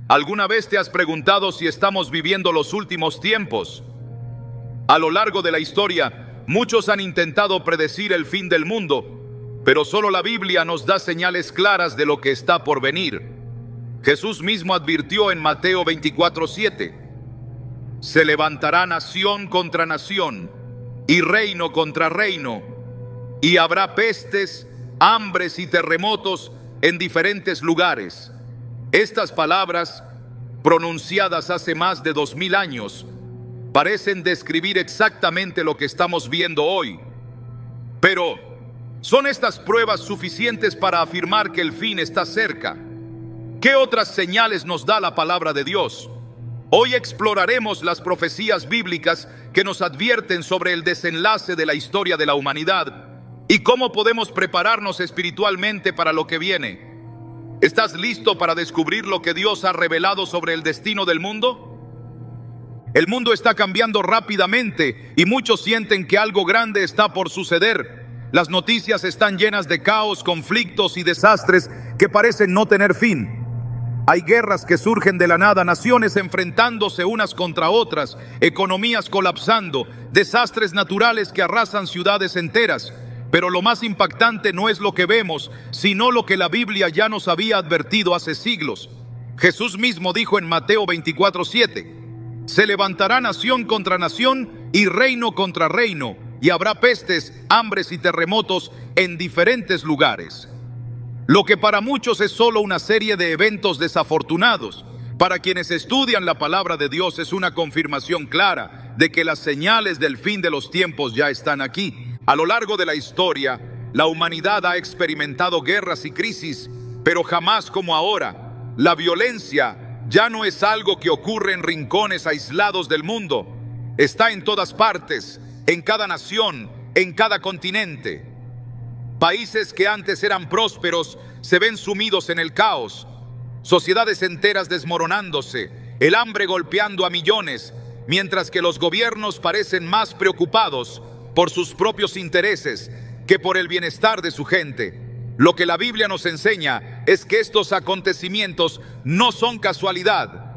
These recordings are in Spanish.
¿Alguna vez te has preguntado si estamos viviendo los últimos tiempos? A lo largo de la historia, muchos han intentado predecir el fin del mundo, pero solo la Biblia nos da señales claras de lo que está por venir. Jesús mismo advirtió en Mateo 24:7: se levantará nación contra nación y reino contra reino, y habrá pestes, hambres y terremotos en diferentes lugares. Estas palabras, pronunciadas hace más de 2000 años, parecen describir exactamente lo que estamos viendo hoy. Pero, ¿son estas pruebas suficientes para afirmar que el fin está cerca? ¿Qué otras señales nos da la palabra de Dios? Hoy exploraremos las profecías bíblicas que nos advierten sobre el desenlace de la historia de la humanidad y cómo podemos prepararnos espiritualmente para lo que viene. ¿Estás listo para descubrir lo que Dios ha revelado sobre el destino del mundo? El mundo está cambiando rápidamente y muchos sienten que algo grande está por suceder. Las noticias están llenas de caos, conflictos y desastres que parecen no tener fin. Hay guerras que surgen de la nada, naciones enfrentándose unas contra otras, economías colapsando, desastres naturales que arrasan ciudades enteras. Pero lo más impactante no es lo que vemos, sino lo que la Biblia ya nos había advertido hace siglos. Jesús mismo dijo en Mateo 24:7: se levantará nación contra nación y reino contra reino, y habrá pestes, hambres y terremotos en diferentes lugares. Lo que para muchos es solo una serie de eventos desafortunados, para quienes estudian la palabra de Dios es una confirmación clara de que las señales del fin de los tiempos ya están aquí. A lo largo de la historia, la humanidad ha experimentado guerras y crisis, pero jamás como ahora. La violencia ya no es algo que ocurre en rincones aislados del mundo. Está en todas partes, en cada nación, en cada continente. Países que antes eran prósperos se ven sumidos en el caos. Sociedades enteras desmoronándose, el hambre golpeando a millones, mientras que los gobiernos parecen más preocupados por sus propios intereses que por el bienestar de su gente. Lo que la Biblia nos enseña es que estos acontecimientos no son casualidad,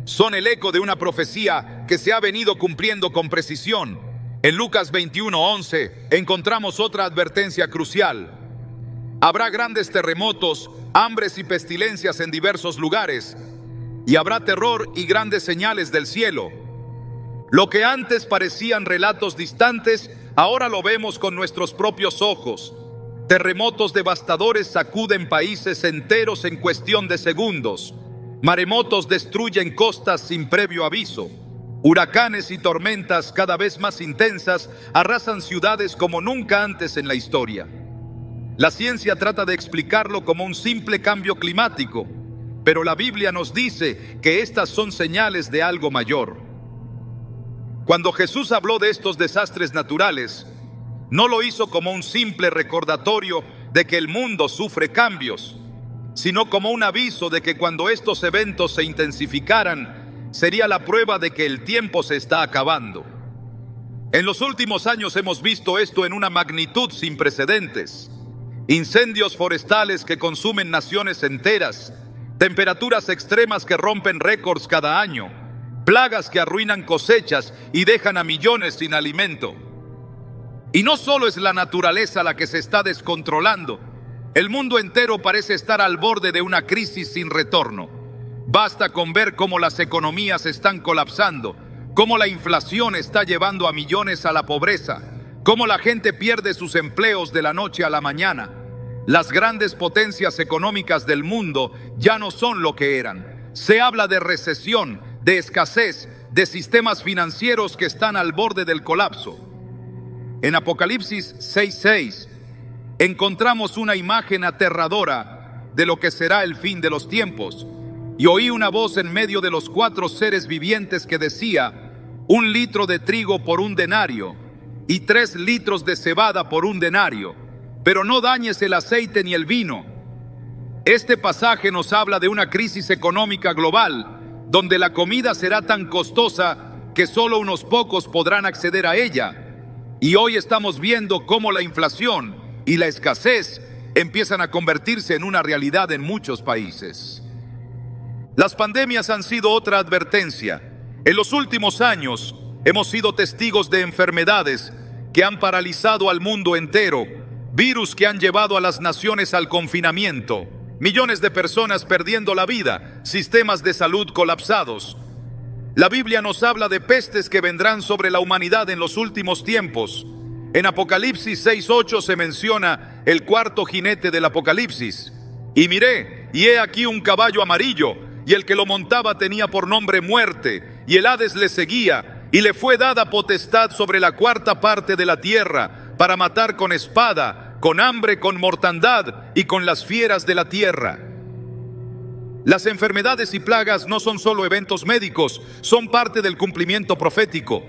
son el eco de una profecía que se ha venido cumpliendo con precisión. En Lucas 21:11 encontramos otra advertencia crucial: habrá grandes terremotos, hambres y pestilencias en diversos lugares, y habrá terror y grandes señales del cielo. Lo que antes parecían relatos distantes, ahora lo vemos con nuestros propios ojos. Terremotos devastadores sacuden países enteros en cuestión de segundos. Maremotos destruyen costas sin previo aviso. Huracanes y tormentas cada vez más intensas arrasan ciudades como nunca antes en la historia. La ciencia trata de explicarlo como un simple cambio climático, pero la Biblia nos dice que estas son señales de algo mayor. Cuando Jesús habló de estos desastres naturales, no lo hizo como un simple recordatorio de que el mundo sufre cambios, sino como un aviso de que cuando estos eventos se intensificaran, sería la prueba de que el tiempo se está acabando. En los últimos años hemos visto esto en una magnitud sin precedentes. Incendios forestales que consumen naciones enteras, temperaturas extremas que rompen récords cada año, plagas que arruinan cosechas y dejan a millones sin alimento. Y no solo es la naturaleza la que se está descontrolando, el mundo entero parece estar al borde de una crisis sin retorno. Basta con ver cómo las economías están colapsando, cómo la inflación está llevando a millones a la pobreza, cómo la gente pierde sus empleos de la noche a la mañana. Las grandes potencias económicas del mundo ya no son lo que eran. Se habla de recesión, de escasez, de sistemas financieros que están al borde del colapso. En Apocalipsis 6:6 encontramos una imagen aterradora de lo que será el fin de los tiempos. Y oí una voz en medio de los 4 seres vivientes que decía: 1 litro de trigo por 1 denario, y 3 litros de cebada por 1 denario, pero no dañes el aceite ni el vino. Este pasaje nos habla de una crisis económica global, donde la comida será tan costosa que solo unos pocos podrán acceder a ella. Y hoy estamos viendo cómo la inflación y la escasez empiezan a convertirse en una realidad en muchos países. Las pandemias han sido otra advertencia. En los últimos años hemos sido testigos de enfermedades que han paralizado al mundo entero, virus que han llevado a las naciones al confinamiento, millones de personas perdiendo la vida, sistemas de salud colapsados. La Biblia nos habla de pestes que vendrán sobre la humanidad en los últimos tiempos. En Apocalipsis 6:8 se menciona el cuarto jinete del Apocalipsis. Y miré, y he aquí un caballo amarillo, y el que lo montaba tenía por nombre Muerte, y el Hades le seguía, y le fue dada potestad sobre la cuarta parte de la tierra, para matar con espada, con hambre, con mortandad y con las fieras de la tierra. Las enfermedades y plagas no son solo eventos médicos, son parte del cumplimiento profético.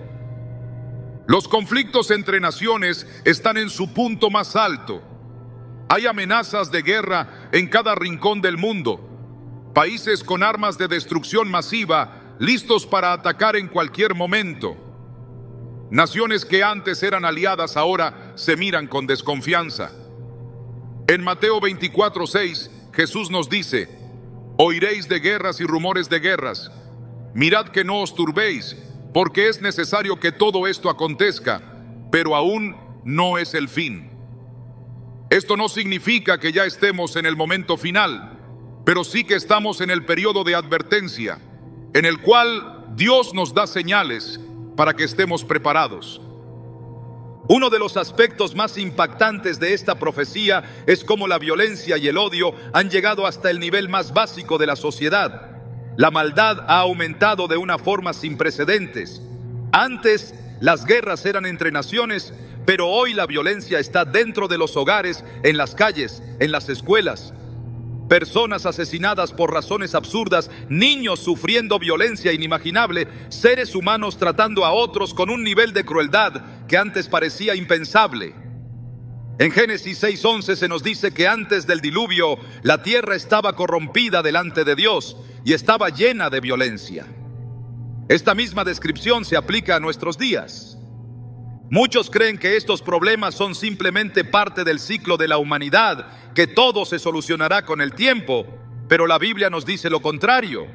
Los conflictos entre naciones están en su punto más alto. Hay amenazas de guerra en cada rincón del mundo. Países con armas de destrucción masiva, listos para atacar en cualquier momento. Naciones que antes eran aliadas ahora se miran con desconfianza. En Mateo 24:6, Jesús nos dice: oiréis de guerras y rumores de guerras. Mirad que no os turbéis, porque es necesario que todo esto acontezca, pero aún no es el fin. Esto no significa que ya estemos en el momento final, pero sí que estamos en el periodo de advertencia, en el cual Dios nos da señales para que estemos preparados. Uno de los aspectos más impactantes de esta profecía es cómo la violencia y el odio han llegado hasta el nivel más básico de la sociedad. La maldad ha aumentado de una forma sin precedentes. Antes, las guerras eran entre naciones, pero hoy la violencia está dentro de los hogares, en las calles, en las escuelas. Personas asesinadas por razones absurdas, niños sufriendo violencia inimaginable, seres humanos tratando a otros con un nivel de crueldad que antes parecía impensable. En Génesis 6:11 se nos dice que antes del diluvio la tierra estaba corrompida delante de Dios y estaba llena de violencia. Esta misma descripción se aplica a nuestros días. Muchos creen que estos problemas son simplemente parte del ciclo de la humanidad, que todo se solucionará con el tiempo, pero la Biblia nos dice lo contrario.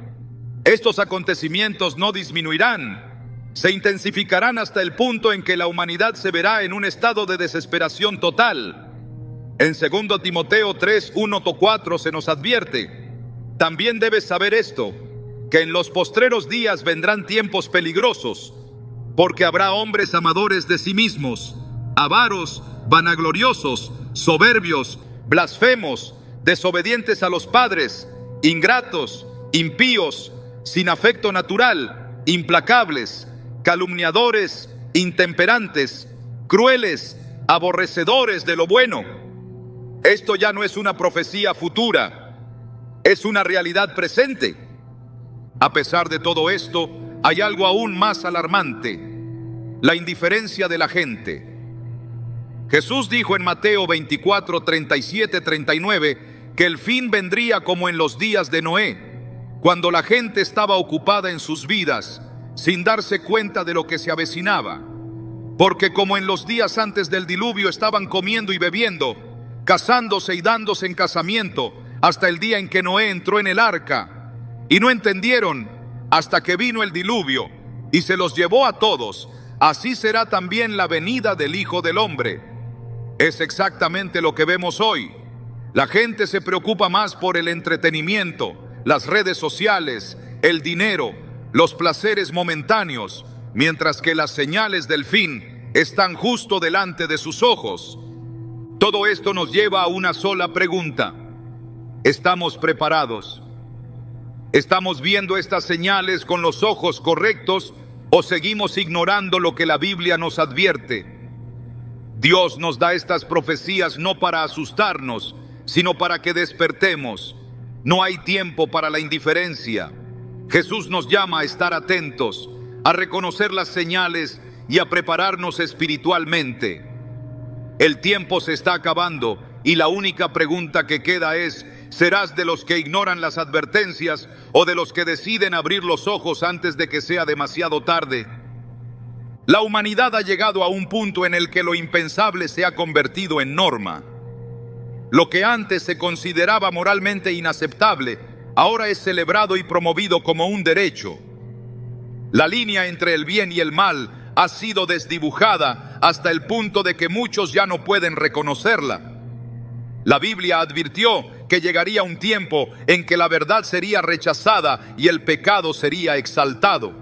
Estos acontecimientos no disminuirán, se intensificarán hasta el punto en que la humanidad se verá en un estado de desesperación total. En 2 Timoteo 3:1-4 se nos advierte: también debes saber esto, que en los postreros días vendrán tiempos peligrosos, porque habrá hombres amadores de sí mismos, avaros, vanagloriosos, soberbios, blasfemos, desobedientes a los padres, ingratos, impíos, sin afecto natural, implacables, calumniadores, intemperantes, crueles, aborrecedores de lo bueno. Esto ya no es una profecía futura, es una realidad presente. A pesar de todo esto, hay algo aún más alarmante: la indiferencia de la gente. Jesús dijo en Mateo 24:37-39 que el fin vendría como en los días de Noé, cuando la gente estaba ocupada en sus vidas, sin darse cuenta de lo que se avecinaba. Porque como en los días antes del diluvio estaban comiendo y bebiendo, casándose y dándose en casamiento, hasta el día en que Noé entró en el arca, y no entendieron hasta que vino el diluvio y se los llevó a todos, así será también la venida del Hijo del Hombre. Es exactamente lo que vemos hoy. La gente se preocupa más por el entretenimiento, las redes sociales, el dinero, los placeres momentáneos, mientras que las señales del fin están justo delante de sus ojos. Todo esto nos lleva a una sola pregunta: ¿estamos preparados? ¿Estamos viendo estas señales con los ojos correctos o seguimos ignorando lo que la Biblia nos advierte? Dios nos da estas profecías no para asustarnos, sino para que despertemos. No hay tiempo para la indiferencia. Jesús nos llama a estar atentos, a reconocer las señales y a prepararnos espiritualmente. El tiempo se está acabando y la única pregunta que queda es: ¿serás de los que ignoran las advertencias o de los que deciden abrir los ojos antes de que sea demasiado tarde? La humanidad ha llegado a un punto en el que lo impensable se ha convertido en norma. Lo que antes se consideraba moralmente inaceptable, ahora es celebrado y promovido como un derecho. La línea entre el bien y el mal ha sido desdibujada hasta el punto de que muchos ya no pueden reconocerla. La Biblia advirtió que llegaría un tiempo en que la verdad sería rechazada y el pecado sería exaltado.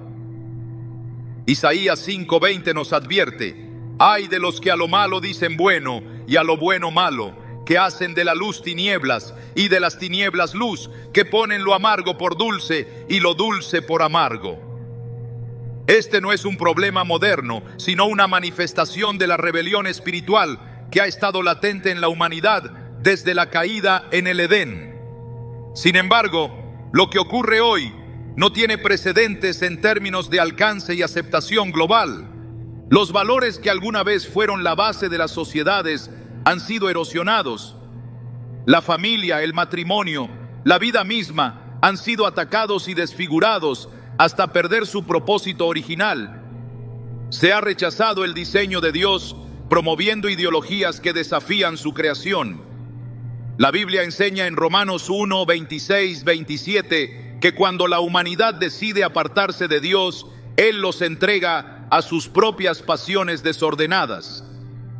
Isaías 5:20 nos advierte: ay de los que a lo malo dicen bueno y a lo bueno malo, que hacen de la luz tinieblas y de las tinieblas luz, que ponen lo amargo por dulce y lo dulce por amargo. Este no es un problema moderno, sino una manifestación de la rebelión espiritual que ha estado latente en la humanidad desde la caída en el Edén. Sin embargo, lo que ocurre hoy no tiene precedentes en términos de alcance y aceptación global. Los valores que alguna vez fueron la base de las sociedades han sido erosionados. La familia, el matrimonio, la vida misma han sido atacados y desfigurados hasta perder su propósito original. Se ha rechazado el diseño de Dios, promoviendo ideologías que desafían su creación. La Biblia enseña en Romanos 1, 26, 27 que cuando la humanidad decide apartarse de Dios, Él los entrega a sus propias pasiones desordenadas.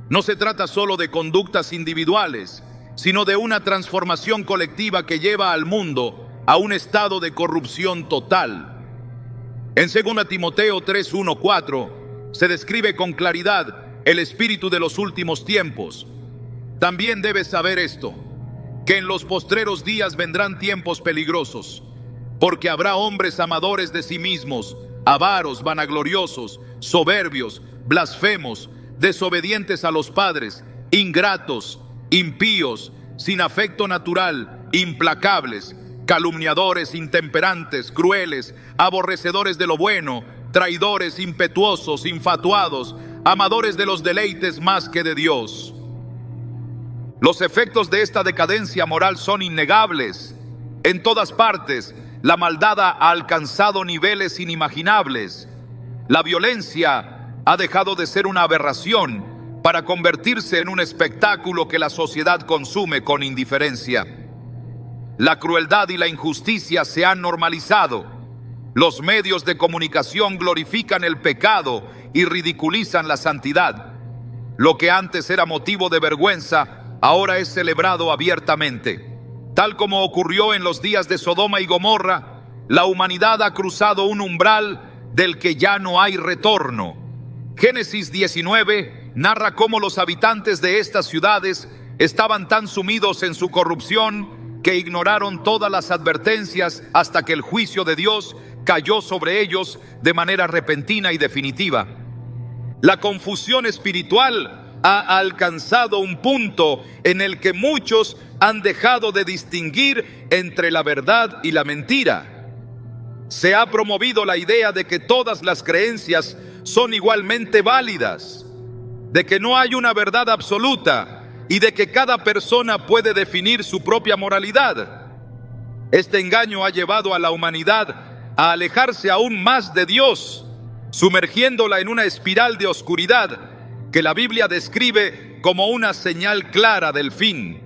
No se trata solo de conductas individuales, sino de una transformación colectiva que lleva al mundo a un estado de corrupción total. En 2 Timoteo 3, 1, 4 se describe con claridad el espíritu de los últimos tiempos. También debes saber esto, que en los postreros días vendrán tiempos peligrosos, porque habrá hombres amadores de sí mismos, avaros, vanagloriosos, soberbios, blasfemos, desobedientes a los padres, ingratos, impíos, sin afecto natural, implacables, calumniadores, intemperantes, crueles, aborrecedores de lo bueno, traidores, impetuosos, infatuados, amadores de los deleites más que de Dios. Los efectos de esta decadencia moral son innegables. En todas partes, la maldad ha alcanzado niveles inimaginables. La violencia ha dejado de ser una aberración para convertirse en un espectáculo que la sociedad consume con indiferencia. La crueldad y la injusticia se han normalizado. Los medios de comunicación glorifican el pecado y ridiculizan la santidad. Lo que antes era motivo de vergüenza, ahora es celebrado abiertamente. Tal como ocurrió en los días de Sodoma y Gomorra, la humanidad ha cruzado un umbral del que ya no hay retorno. Génesis 19 narra cómo los habitantes de estas ciudades estaban tan sumidos en su corrupción que ignoraron todas las advertencias hasta que el juicio de Dios cayó sobre ellos de manera repentina y definitiva. La confusión espiritual ha alcanzado un punto en el que muchos han dejado de distinguir entre la verdad y la mentira. Se ha promovido la idea de que todas las creencias son igualmente válidas, de que no hay una verdad absoluta y de que cada persona puede definir su propia moralidad. Este engaño ha llevado a la humanidad a alejarse aún más de Dios, sumergiéndola en una espiral de oscuridad que la Biblia describe como una señal clara del fin.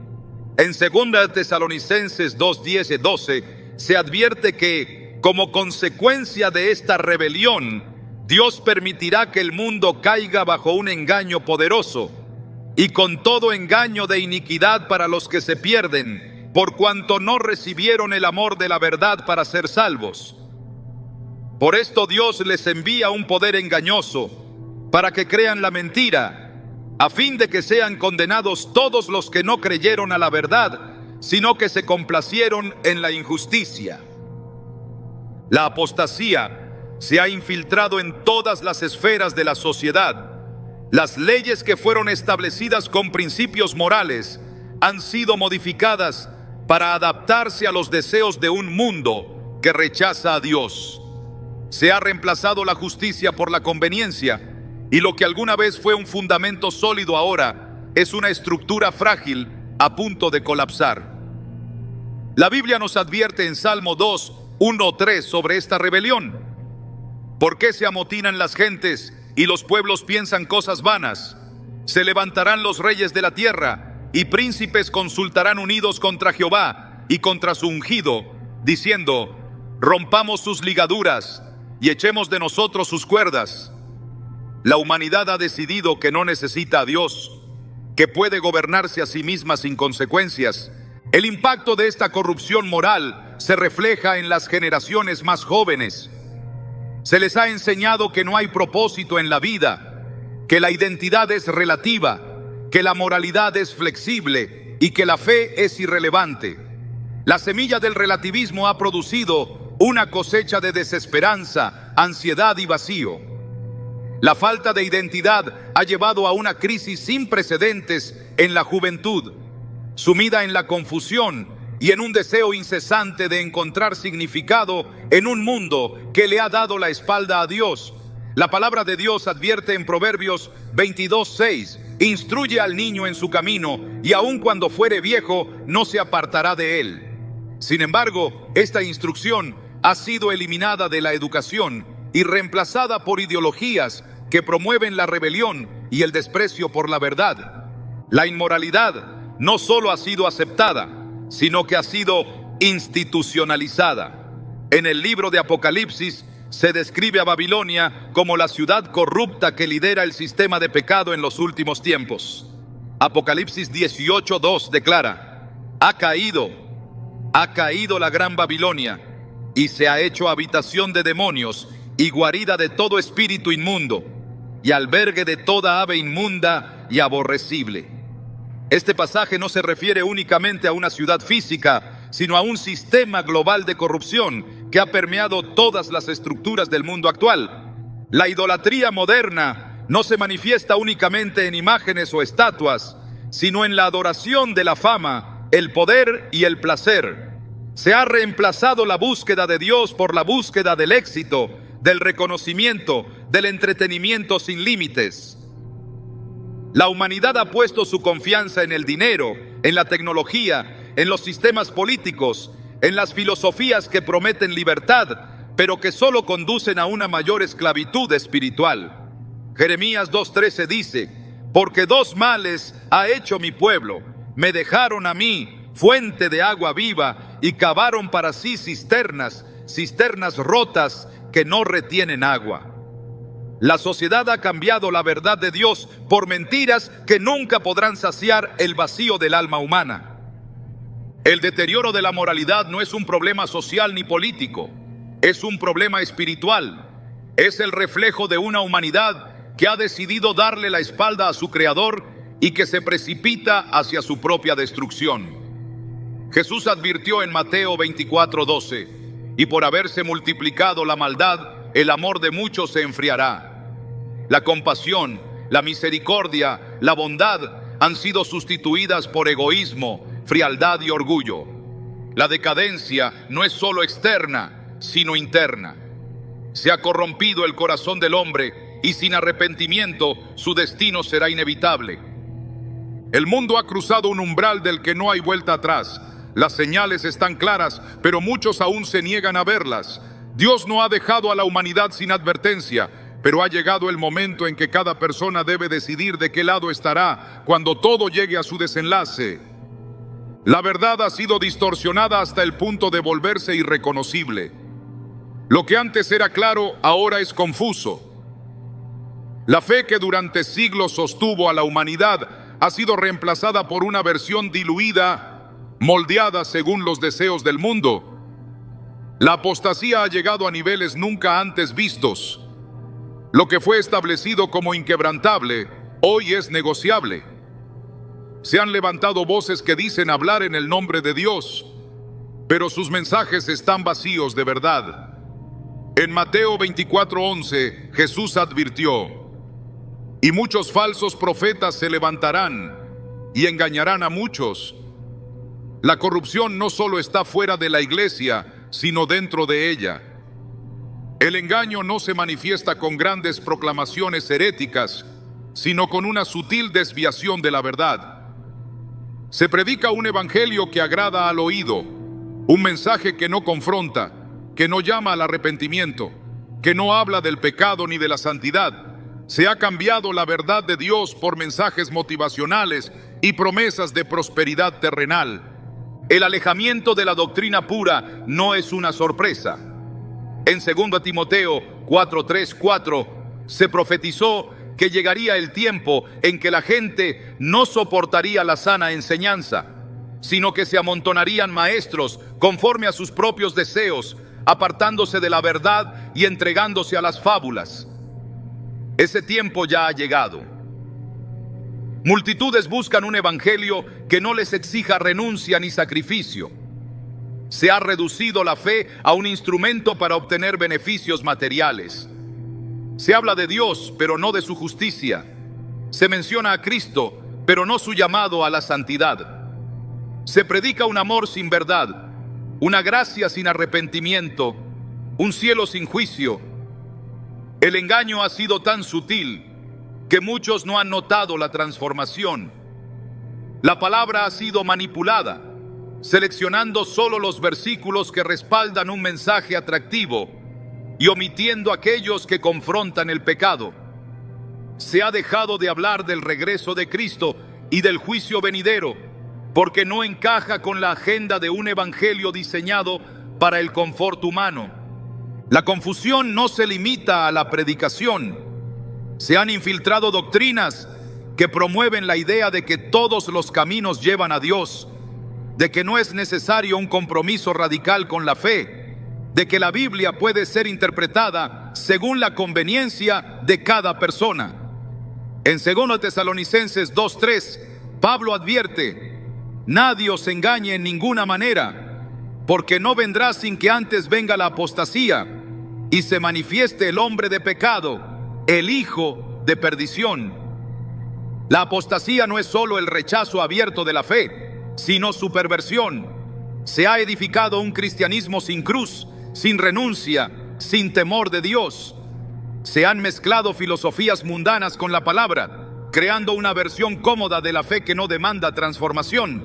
En 2 Tesalonicenses 2, 10 y 12 se advierte que, como consecuencia de esta rebelión, Dios permitirá que el mundo caiga bajo un engaño poderoso, y con todo engaño de iniquidad para los que se pierden, por cuanto no recibieron el amor de la verdad para ser salvos. Por esto Dios les envía un poder engañoso, para que crean la mentira, a fin de que sean condenados todos los que no creyeron a la verdad, sino que se complacieron en la injusticia. La apostasía se ha infiltrado en todas las esferas de la sociedad. Las leyes que fueron establecidas con principios morales han sido modificadas para adaptarse a los deseos de un mundo que rechaza a Dios. Se ha reemplazado la justicia por la conveniencia, y lo que alguna vez fue un fundamento sólido ahora es una estructura frágil a punto de colapsar. La Biblia nos advierte en Salmo 2, 1-3 sobre esta rebelión. ¿Por qué se amotinan las gentes y los pueblos piensan cosas vanas? Se levantarán los reyes de la tierra, y príncipes consultarán unidos contra Jehová y contra su ungido, diciendo: rompamos sus ligaduras y echemos de nosotros sus cuerdas. La humanidad ha decidido que no necesita a Dios, que puede gobernarse a sí misma sin consecuencias. El impacto de esta corrupción moral se refleja en las generaciones más jóvenes. Se les ha enseñado que no hay propósito en la vida, que la identidad es relativa, que la moralidad es flexible y que la fe es irrelevante. La semilla del relativismo ha producido una cosecha de desesperanza, ansiedad y vacío. La falta de identidad ha llevado a una crisis sin precedentes en la juventud, sumida en la confusión y en un deseo incesante de encontrar significado en un mundo que le ha dado la espalda a Dios. La palabra de Dios advierte en Proverbios 22:6: instruye al niño en su camino, y aun cuando fuere viejo, no se apartará de él. Sin embargo, esta instrucción ha sido eliminada de la educación y reemplazada por ideologías que promueven la rebelión y el desprecio por la verdad. La inmoralidad no solo ha sido aceptada, sino que ha sido institucionalizada. En el libro de Apocalipsis se describe a Babilonia como la ciudad corrupta que lidera el sistema de pecado en los últimos tiempos. Apocalipsis 18:2 declara: ha caído la gran Babilonia, y se ha hecho habitación de demonios y guarida de todo espíritu inmundo, y albergue de toda ave inmunda y aborrecible. Este pasaje no se refiere únicamente a una ciudad física, sino a un sistema global de corrupción que ha permeado todas las estructuras del mundo actual. La idolatría moderna no se manifiesta únicamente en imágenes o estatuas, sino en la adoración de la fama, el poder y el placer. Se ha reemplazado la búsqueda de Dios por la búsqueda del éxito, del reconocimiento, del entretenimiento sin límites. La humanidad ha puesto su confianza en el dinero, en la tecnología, en los sistemas políticos, en las filosofías que prometen libertad, pero que solo conducen a una mayor esclavitud espiritual. Jeremías 2:13 dice: porque dos males ha hecho mi pueblo, me dejaron a mí fuente de agua viva y cavaron para sí cisternas rotas que no retienen agua. La sociedad ha cambiado la verdad de Dios por mentiras que nunca podrán saciar el vacío del alma humana. El deterioro de la moralidad no es un problema social ni político, es un problema espiritual. Es el reflejo de una humanidad que ha decidido darle la espalda a su Creador y que se precipita hacia su propia destrucción. Jesús advirtió en Mateo 24:12: y por haberse multiplicado la maldad, el amor de muchos se enfriará. La compasión, la misericordia, la bondad han sido sustituidas por egoísmo, frialdad y orgullo. La decadencia no es solo externa, sino interna. Se ha corrompido el corazón del hombre y sin arrepentimiento su destino será inevitable. El mundo ha cruzado un umbral del que no hay vuelta atrás. Las señales están claras, pero muchos aún se niegan a verlas. Dios no ha dejado a la humanidad sin advertencia, pero ha llegado el momento en que cada persona debe decidir de qué lado estará cuando todo llegue a su desenlace. La verdad ha sido distorsionada hasta el punto de volverse irreconocible. Lo que antes era claro, ahora es confuso. La fe que durante siglos sostuvo a la humanidad ha sido reemplazada por una versión diluida, moldeada según los deseos del mundo. La apostasía ha llegado a niveles nunca antes vistos. Lo que fue establecido como inquebrantable, hoy es negociable. Se han levantado voces que dicen hablar en el nombre de Dios, pero sus mensajes están vacíos de verdad. En Mateo 24:11, Jesús advirtió: y muchos falsos profetas se levantarán y engañarán a muchos. La corrupción no solo está fuera de la iglesia, sino dentro de ella. El engaño no se manifiesta con grandes proclamaciones heréticas, sino con una sutil desviación de la verdad. Se predica un evangelio que agrada al oído, un mensaje que no confronta, que no llama al arrepentimiento, que no habla del pecado ni de la santidad. Se ha cambiado la verdad de Dios por mensajes motivacionales y promesas de prosperidad terrenal. El alejamiento de la doctrina pura no es una sorpresa. En 2 Timoteo 4:3-4 se profetizó que llegaría el tiempo en que la gente no soportaría la sana enseñanza, sino que se amontonarían maestros conforme a sus propios deseos, apartándose de la verdad y entregándose a las fábulas. Ese tiempo ya ha llegado. Multitudes buscan un evangelio que no les exija renuncia ni sacrificio. Se ha reducido la fe a un instrumento para obtener beneficios materiales. Se habla de Dios, pero no de su justicia. Se menciona a Cristo, pero no su llamado a la santidad. Se predica un amor sin verdad, una gracia sin arrepentimiento, un cielo sin juicio. El engaño ha sido tan sutil que muchos no han notado la transformación. La palabra ha sido manipulada, seleccionando solo los versículos que respaldan un mensaje atractivo y omitiendo aquellos que confrontan el pecado. Se ha dejado de hablar del regreso de Cristo y del juicio venidero, porque no encaja con la agenda de un evangelio diseñado para el confort humano. La confusión no se limita a la predicación. Se han infiltrado doctrinas que promueven la idea de que todos los caminos llevan a Dios, de que no es necesario un compromiso radical con la fe, de que la Biblia puede ser interpretada según la conveniencia de cada persona. En 2 Tesalonicenses 2:3, Pablo advierte: nadie os engañe en ninguna manera, porque no vendrá sin que antes venga la apostasía y se manifieste el hombre de pecado, el hijo de perdición. La apostasía no es solo el rechazo abierto de la fe, sino su perversión. Se ha edificado un cristianismo sin cruz, sin renuncia, sin temor de Dios. Se han mezclado filosofías mundanas con la palabra, creando una versión cómoda de la fe que no demanda transformación.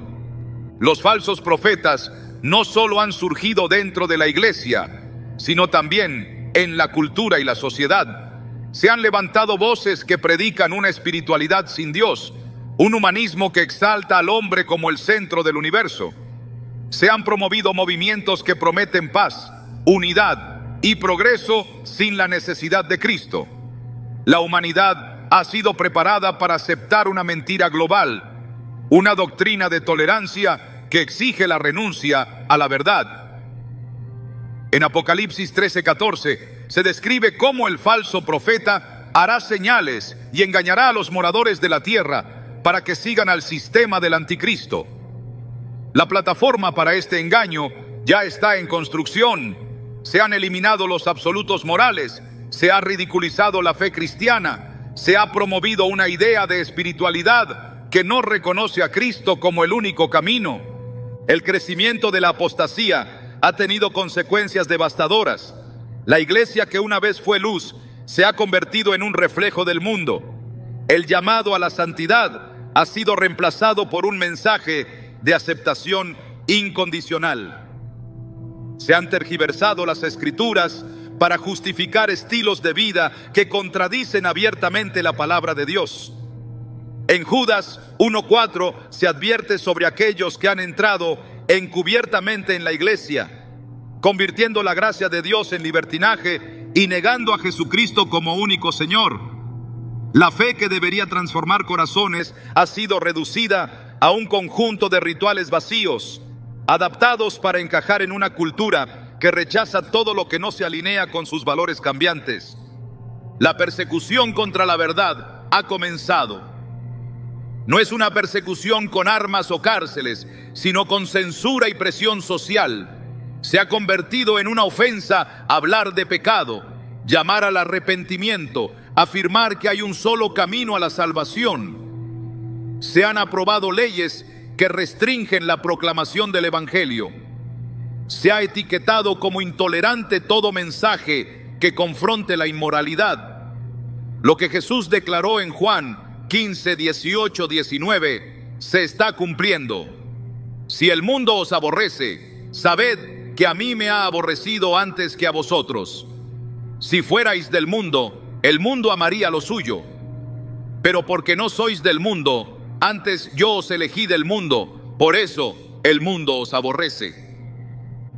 Los falsos profetas no solo han surgido dentro de la iglesia, sino también en la cultura y la sociedad. Se han levantado voces que predican una espiritualidad sin Dios, un humanismo que exalta al hombre como el centro del universo. Se han promovido movimientos que prometen paz, unidad y progreso sin la necesidad de Cristo. La humanidad ha sido preparada para aceptar una mentira global, una doctrina de tolerancia que exige la renuncia a la verdad. En Apocalipsis 13:14 se describe cómo el falso profeta hará señales y engañará a los moradores de la tierra para que sigan al sistema del anticristo. La plataforma para este engaño ya está en construcción. Se han eliminado los absolutos morales, se ha ridiculizado la fe cristiana, se ha promovido una idea de espiritualidad que no reconoce a Cristo como el único camino. El crecimiento de la apostasía ha tenido consecuencias devastadoras. La iglesia que una vez fue luz se ha convertido en un reflejo del mundo. El llamado a la santidad ha sido reemplazado por un mensaje de aceptación incondicional. Se han tergiversado las escrituras para justificar estilos de vida que contradicen abiertamente la palabra de Dios. En Judas 1:4 se advierte sobre aquellos que han entrado encubiertamente en la iglesia, convirtiendo la gracia de Dios en libertinaje y negando a Jesucristo como único Señor. La fe que debería transformar corazones ha sido reducida a un conjunto de rituales vacíos, adaptados para encajar en una cultura que rechaza todo lo que no se alinea con sus valores cambiantes. La persecución contra la verdad ha comenzado. No es una persecución con armas o cárceles, sino con censura y presión social. Se ha convertido en una ofensa hablar de pecado, llamar al arrepentimiento, afirmar que hay un solo camino a la salvación. Se han aprobado leyes que restringen la proclamación del Evangelio. Se ha etiquetado como intolerante todo mensaje que confronte la inmoralidad. Lo que Jesús declaró en Juan 15, 18, 19 se está cumpliendo. Si el mundo os aborrece, sabed que a mí me ha aborrecido antes que a vosotros. Si fuerais del mundo, el mundo amaría lo suyo. Pero porque no sois del mundo, antes yo os elegí del mundo, por eso el mundo os aborrece.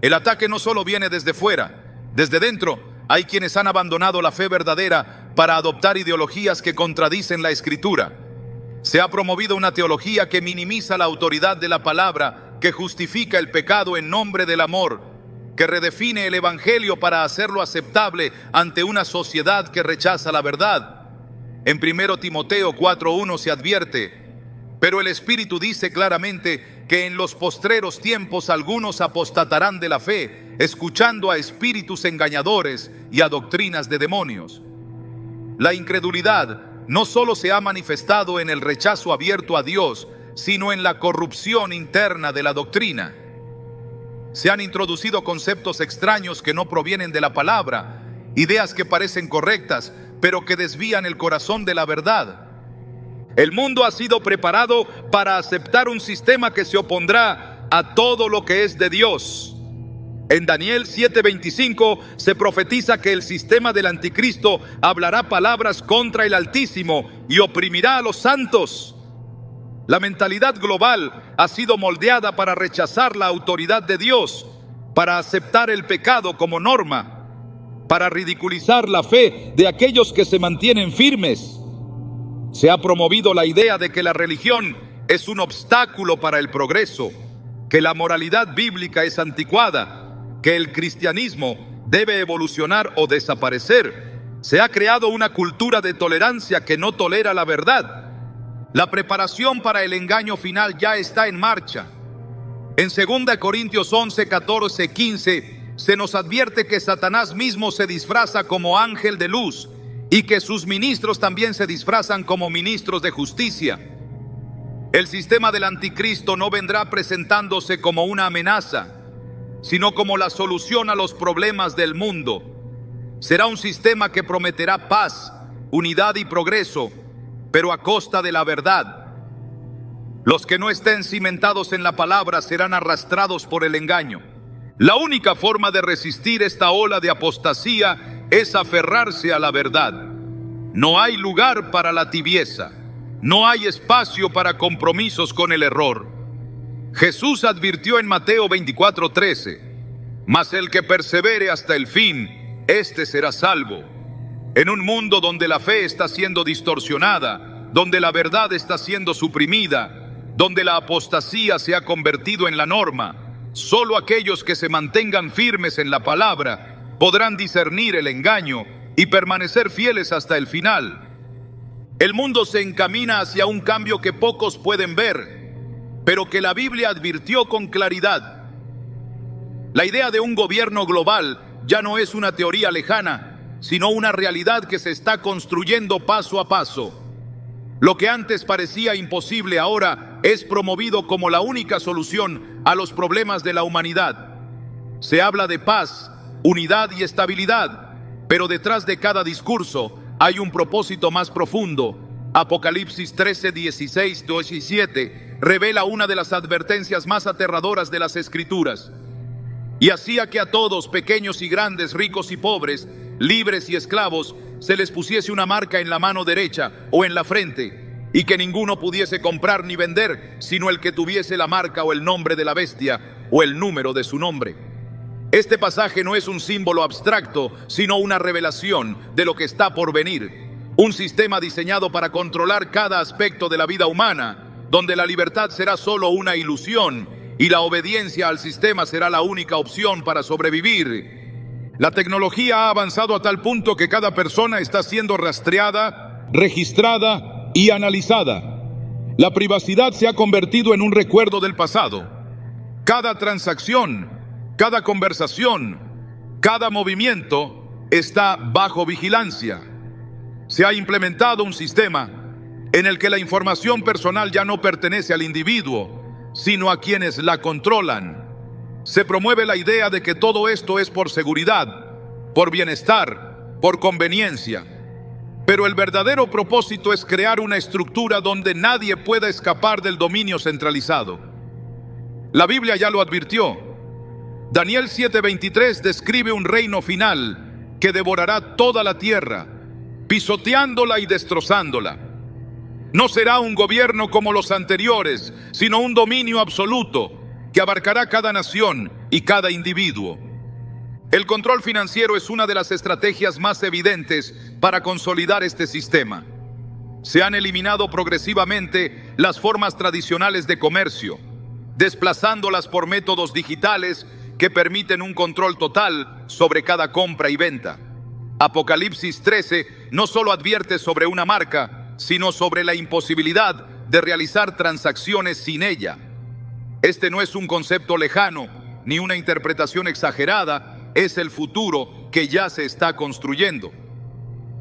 El ataque no solo viene desde fuera, desde dentro hay quienes han abandonado la fe verdadera para adoptar ideologías que contradicen la Escritura. Se ha promovido una teología que minimiza la autoridad de la palabra, que justifica el pecado en nombre del amor, que redefine el Evangelio para hacerlo aceptable ante una sociedad que rechaza la verdad. En 1 Timoteo 4:1 se advierte: pero el Espíritu dice claramente que en los postreros tiempos algunos apostatarán de la fe, escuchando a espíritus engañadores y a doctrinas de demonios. La incredulidad no solo se ha manifestado en el rechazo abierto a Dios, sino en la corrupción interna de la doctrina. Se han introducido conceptos extraños que no provienen de la palabra, ideas que parecen correctas, pero que desvían el corazón de la verdad. El mundo ha sido preparado para aceptar un sistema que se opondrá a todo lo que es de Dios. En Daniel 7:25 se profetiza que el sistema del anticristo hablará palabras contra el Altísimo y oprimirá a los santos. La mentalidad global ha sido moldeada para rechazar la autoridad de Dios, para aceptar el pecado como norma, para ridiculizar la fe de aquellos que se mantienen firmes. Se ha promovido la idea de que la religión es un obstáculo para el progreso, que la moralidad bíblica es anticuada, que el cristianismo debe evolucionar o desaparecer. Se ha creado una cultura de tolerancia que no tolera la verdad. La preparación para el engaño final ya está en marcha. En 2 Corintios 11, 14, 15 se nos advierte que Satanás mismo se disfraza como ángel de luz y que sus ministros también se disfrazan como ministros de justicia. El sistema del anticristo no vendrá presentándose como una amenaza, sino como la solución a los problemas del mundo. Será un sistema que prometerá paz, unidad y progreso, pero a costa de la verdad. Los que no estén cimentados en la palabra serán arrastrados por el engaño. La única forma de resistir esta ola de apostasía es aferrarse a la verdad. No hay lugar para la tibieza. No hay espacio para compromisos con el error. Jesús advirtió en Mateo 24:13: mas el que persevere hasta el fin, éste será salvo. En un mundo donde la fe está siendo distorsionada, donde la verdad está siendo suprimida, donde la apostasía se ha convertido en la norma, solo aquellos que se mantengan firmes en la palabra podrán discernir el engaño y permanecer fieles hasta el final. El mundo se encamina hacia un cambio que pocos pueden ver, pero que la Biblia advirtió con claridad. La idea de un gobierno global ya no es una teoría lejana, sino una realidad que se está construyendo paso a paso. Lo que antes parecía imposible ahora es promovido como la única solución a los problemas de la humanidad. Se habla de paz, unidad y estabilidad, pero detrás de cada discurso hay un propósito más profundo. Apocalipsis 13, 16, 17 revela una de las advertencias más aterradoras de las Escrituras. Y hacía que a todos, pequeños y grandes, ricos y pobres, libres y esclavos, se les pusiese una marca en la mano derecha o en la frente, y que ninguno pudiese comprar ni vender, sino el que tuviese la marca o el nombre de la bestia o el número de su nombre. Este pasaje no es un símbolo abstracto, sino una revelación de lo que está por venir. Un sistema diseñado para controlar cada aspecto de la vida humana, donde la libertad será solo una ilusión y la obediencia al sistema será la única opción para sobrevivir. La tecnología ha avanzado a tal punto que cada persona está siendo rastreada, registrada y analizada. La privacidad se ha convertido en un recuerdo del pasado. Cada transacción, cada conversación, cada movimiento está bajo vigilancia. Se ha implementado un sistema en el que la información personal ya no pertenece al individuo, sino a quienes la controlan. Se promueve la idea de que todo esto es por seguridad, por bienestar, por conveniencia. Pero el verdadero propósito es crear una estructura donde nadie pueda escapar del dominio centralizado. La Biblia ya lo advirtió. Daniel 7:23 describe un reino final que devorará toda la tierra, pisoteándola y destrozándola. No será un gobierno como los anteriores, sino un dominio absoluto. que abarcará cada nación y cada individuo. El control financiero es una de las estrategias más evidentes para consolidar este sistema. Se han eliminado progresivamente las formas tradicionales de comercio, desplazándolas por métodos digitales que permiten un control total sobre cada compra y venta. Apocalipsis 13 no solo advierte sobre una marca, sino sobre la imposibilidad de realizar transacciones sin ella. Este no es un concepto lejano, ni una interpretación exagerada, es el futuro que ya se está construyendo.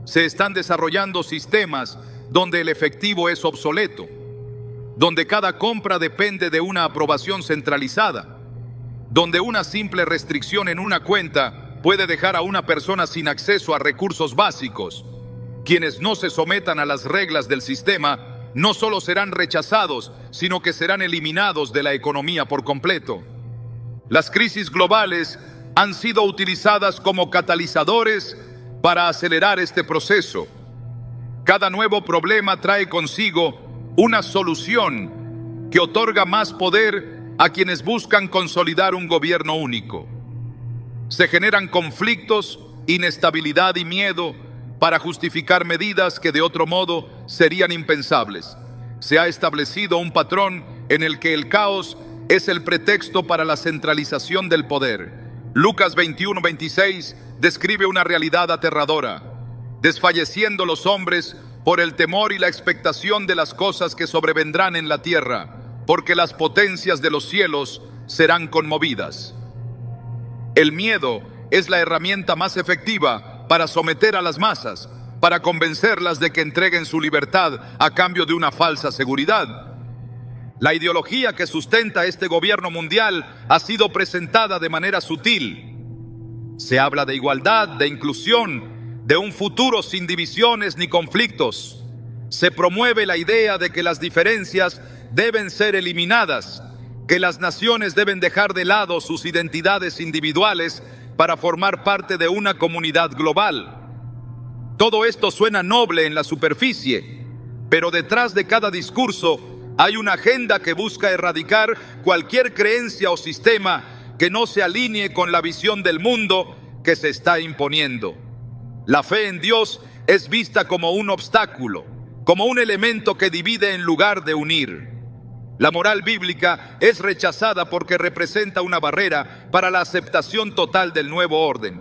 Se están desarrollando sistemas donde el efectivo es obsoleto, donde cada compra depende de una aprobación centralizada, donde una simple restricción en una cuenta puede dejar a una persona sin acceso a recursos básicos. Quienes no se sometan a las reglas del sistema no solo serán rechazados, sino que serán eliminados de la economía por completo. Las crisis globales han sido utilizadas como catalizadores para acelerar este proceso. Cada nuevo problema trae consigo una solución que otorga más poder a quienes buscan consolidar un gobierno único. Se generan conflictos, inestabilidad y miedo para justificar medidas que de otro modo serían impensables. Se ha establecido un patrón en el que el caos es el pretexto para la centralización del poder. Lucas 21:26 describe una realidad aterradora, desfalleciendo los hombres por el temor y la expectación de las cosas que sobrevendrán en la tierra, porque las potencias de los cielos serán conmovidas. El miedo es la herramienta más efectiva para someter a las masas, para convencerlas de que entreguen su libertad a cambio de una falsa seguridad. La ideología que sustenta este gobierno mundial ha sido presentada de manera sutil. Se habla de igualdad, de inclusión, de un futuro sin divisiones ni conflictos. Se promueve la idea de que las diferencias deben ser eliminadas, que las naciones deben dejar de lado sus identidades individuales para formar parte de una comunidad global. Todo esto suena noble en la superficie, pero detrás de cada discurso hay una agenda que busca erradicar cualquier creencia o sistema que no se alinee con la visión del mundo que se está imponiendo. La fe en Dios es vista como un obstáculo, como un elemento que divide en lugar de unir. La moral bíblica es rechazada porque representa una barrera para la aceptación total del nuevo orden.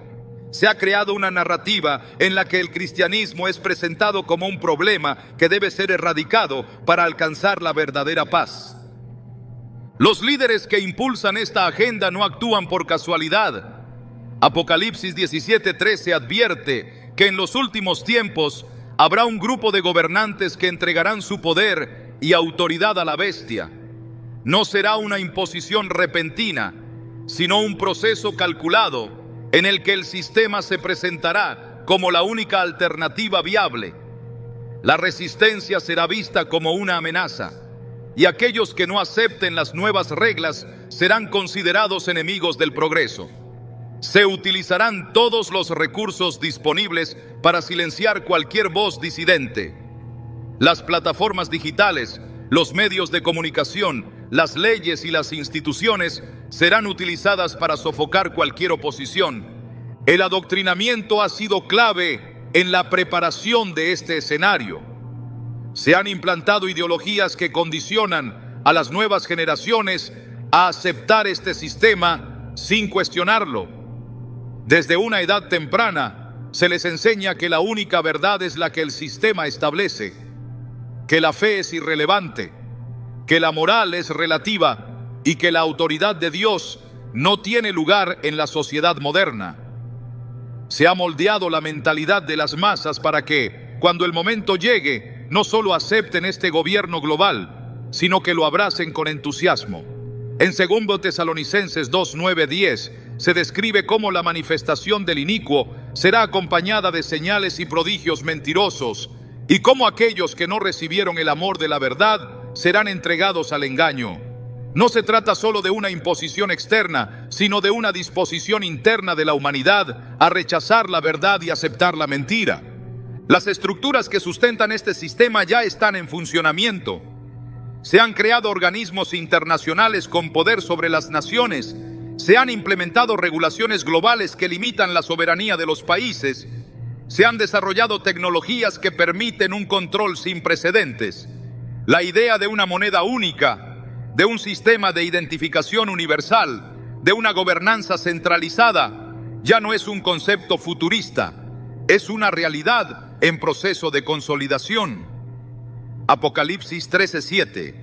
Se ha creado una narrativa en la que el cristianismo es presentado como un problema que debe ser erradicado para alcanzar la verdadera paz. Los líderes que impulsan esta agenda no actúan por casualidad. Apocalipsis 17:13 advierte que en los últimos tiempos habrá un grupo de gobernantes que entregarán su poder y autoridad a la bestia. No será una imposición repentina, sino un proceso calculado en el que el sistema se presentará como la única alternativa viable. La resistencia será vista como una amenaza, y aquellos que no acepten las nuevas reglas serán considerados enemigos del progreso. Se utilizarán todos los recursos disponibles para silenciar cualquier voz disidente. Las plataformas digitales, los medios de comunicación, las leyes y las instituciones serán utilizadas para sofocar cualquier oposición. El adoctrinamiento ha sido clave en la preparación de este escenario. Se han implantado ideologías que condicionan a las nuevas generaciones a aceptar este sistema sin cuestionarlo. Desde una edad temprana se les enseña que la única verdad es la que el sistema establece, que la fe es irrelevante, que la moral es relativa y que la autoridad de Dios no tiene lugar en la sociedad moderna. Se ha moldeado la mentalidad de las masas para que, cuando el momento llegue, no solo acepten este gobierno global, sino que lo abracen con entusiasmo. En 2 Tesalonicenses 2:9-10 se describe cómo la manifestación del inicuo será acompañada de señales y prodigios mentirosos, y cómo aquellos que no recibieron el amor de la verdad serán entregados al engaño. No se trata solo de una imposición externa, sino de una disposición interna de la humanidad a rechazar la verdad y aceptar la mentira. Las estructuras que sustentan este sistema ya están en funcionamiento. Se han creado organismos internacionales con poder sobre las naciones. Se han implementado regulaciones globales que limitan la soberanía de los países. Se han desarrollado tecnologías que permiten un control sin precedentes. La idea de una moneda única, de un sistema de identificación universal, de una gobernanza centralizada, ya no es un concepto futurista, es una realidad en proceso de consolidación. Apocalipsis 13:7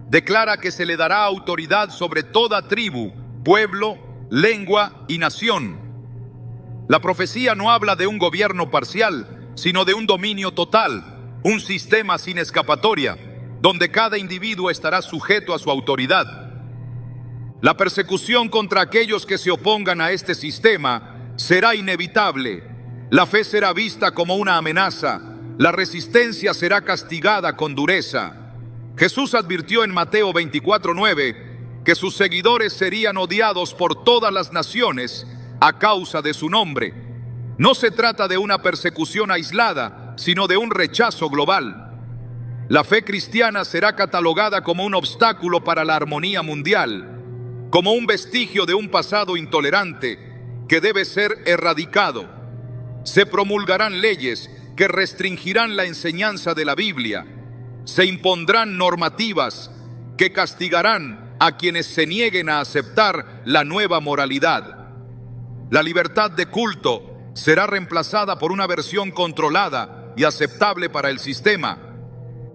declara que se le dará autoridad sobre toda tribu, pueblo, lengua y nación. La profecía no habla de un gobierno parcial, sino de un dominio total, un sistema sin escapatoria, donde cada individuo estará sujeto a su autoridad. La persecución contra aquellos que se opongan a este sistema será inevitable. La fe será vista como una amenaza. La resistencia será castigada con dureza. Jesús advirtió en Mateo 24:9 que sus seguidores serían odiados por todas las naciones a causa de su nombre. No se trata de una persecución aislada, sino de un rechazo global. La fe cristiana será catalogada como un obstáculo para la armonía mundial, como un vestigio de un pasado intolerante que debe ser erradicado. Se promulgarán leyes que restringirán la enseñanza de la Biblia. Se impondrán normativas que castigarán a quienes se nieguen a aceptar la nueva moralidad. La libertad de culto será reemplazada por una versión controlada y aceptable para el sistema.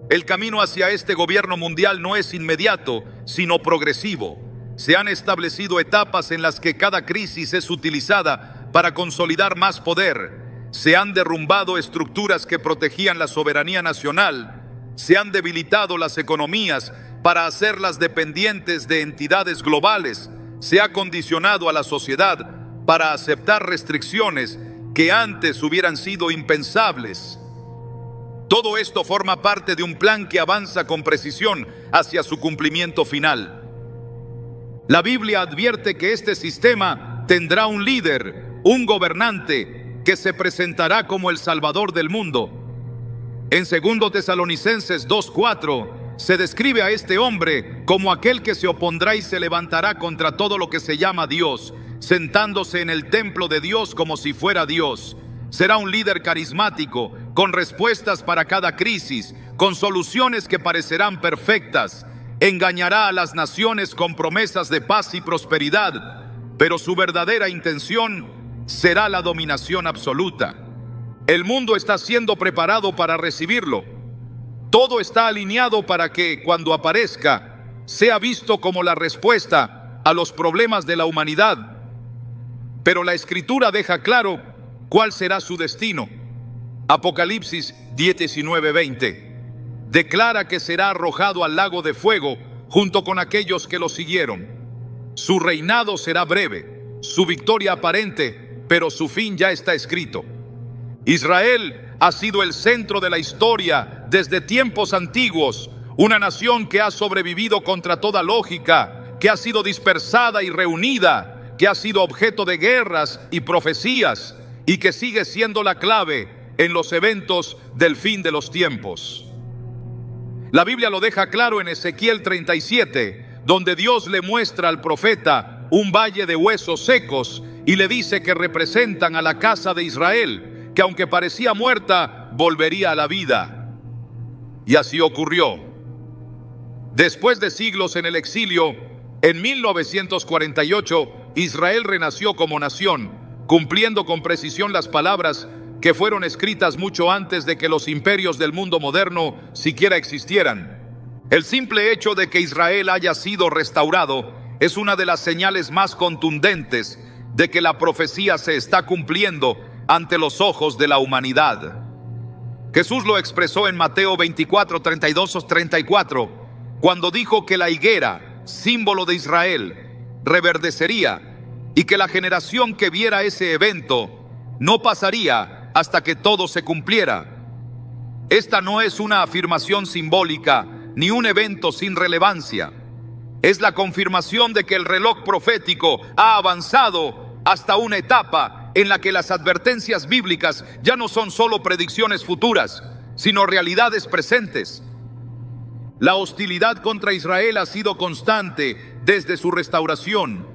El camino hacia este gobierno mundial no es inmediato, sino progresivo. Se han establecido etapas en las que cada crisis es utilizada para consolidar más poder. Se han derrumbado estructuras que protegían la soberanía nacional. Se han debilitado las economías para hacerlas dependientes de entidades globales. Se ha condicionado a la sociedad para aceptar restricciones que antes hubieran sido impensables. Todo esto forma parte de un plan que avanza con precisión hacia su cumplimiento final. La Biblia advierte que este sistema tendrá un líder, un gobernante, que se presentará como el Salvador del mundo. En 2 Tesalonicenses 2:4 se describe a este hombre como aquel que se opondrá y se levantará contra todo lo que se llama Dios, sentándose en el templo de Dios como si fuera Dios. Será un líder carismático, con respuestas para cada crisis, con soluciones que parecerán perfectas. Engañará a las naciones con promesas de paz y prosperidad, pero su verdadera intención será la dominación absoluta. El mundo está siendo preparado para recibirlo. Todo está alineado para que, cuando aparezca, sea visto como la respuesta a los problemas de la humanidad. Pero la Escritura deja claro cuál será su destino. Apocalipsis 19:20 declara que será arrojado al lago de fuego junto con aquellos que lo siguieron. Su reinado será breve, su victoria aparente, pero su fin ya está escrito. Israel ha sido el centro de la historia desde tiempos antiguos, una nación que ha sobrevivido contra toda lógica, que ha sido dispersada y reunida, que ha sido objeto de guerras y profecías, y que sigue siendo la clave en los eventos del fin de los tiempos. La Biblia lo deja claro en Ezequiel 37, donde Dios le muestra al profeta un valle de huesos secos y le dice que representan a la casa de Israel, que aunque parecía muerta, volvería a la vida. Y así ocurrió. Después de siglos en el exilio, en 1948, Israel renació como nación, cumpliendo con precisión las palabras que fueron escritas mucho antes de que los imperios del mundo moderno siquiera existieran. El simple hecho de que Israel haya sido restaurado es una de las señales más contundentes de que la profecía se está cumpliendo ante los ojos de la humanidad. Jesús lo expresó en Mateo 24:32-34, cuando dijo que la higuera, símbolo de Israel, reverdecería y que la generación que viera ese evento no pasaría hasta que todo se cumpliera. Esta no es una afirmación simbólica ni un evento sin relevancia. Es la confirmación de que el reloj profético ha avanzado hasta una etapa en la que las advertencias bíblicas ya no son solo predicciones futuras, sino realidades presentes. La hostilidad contra Israel ha sido constante desde su restauración.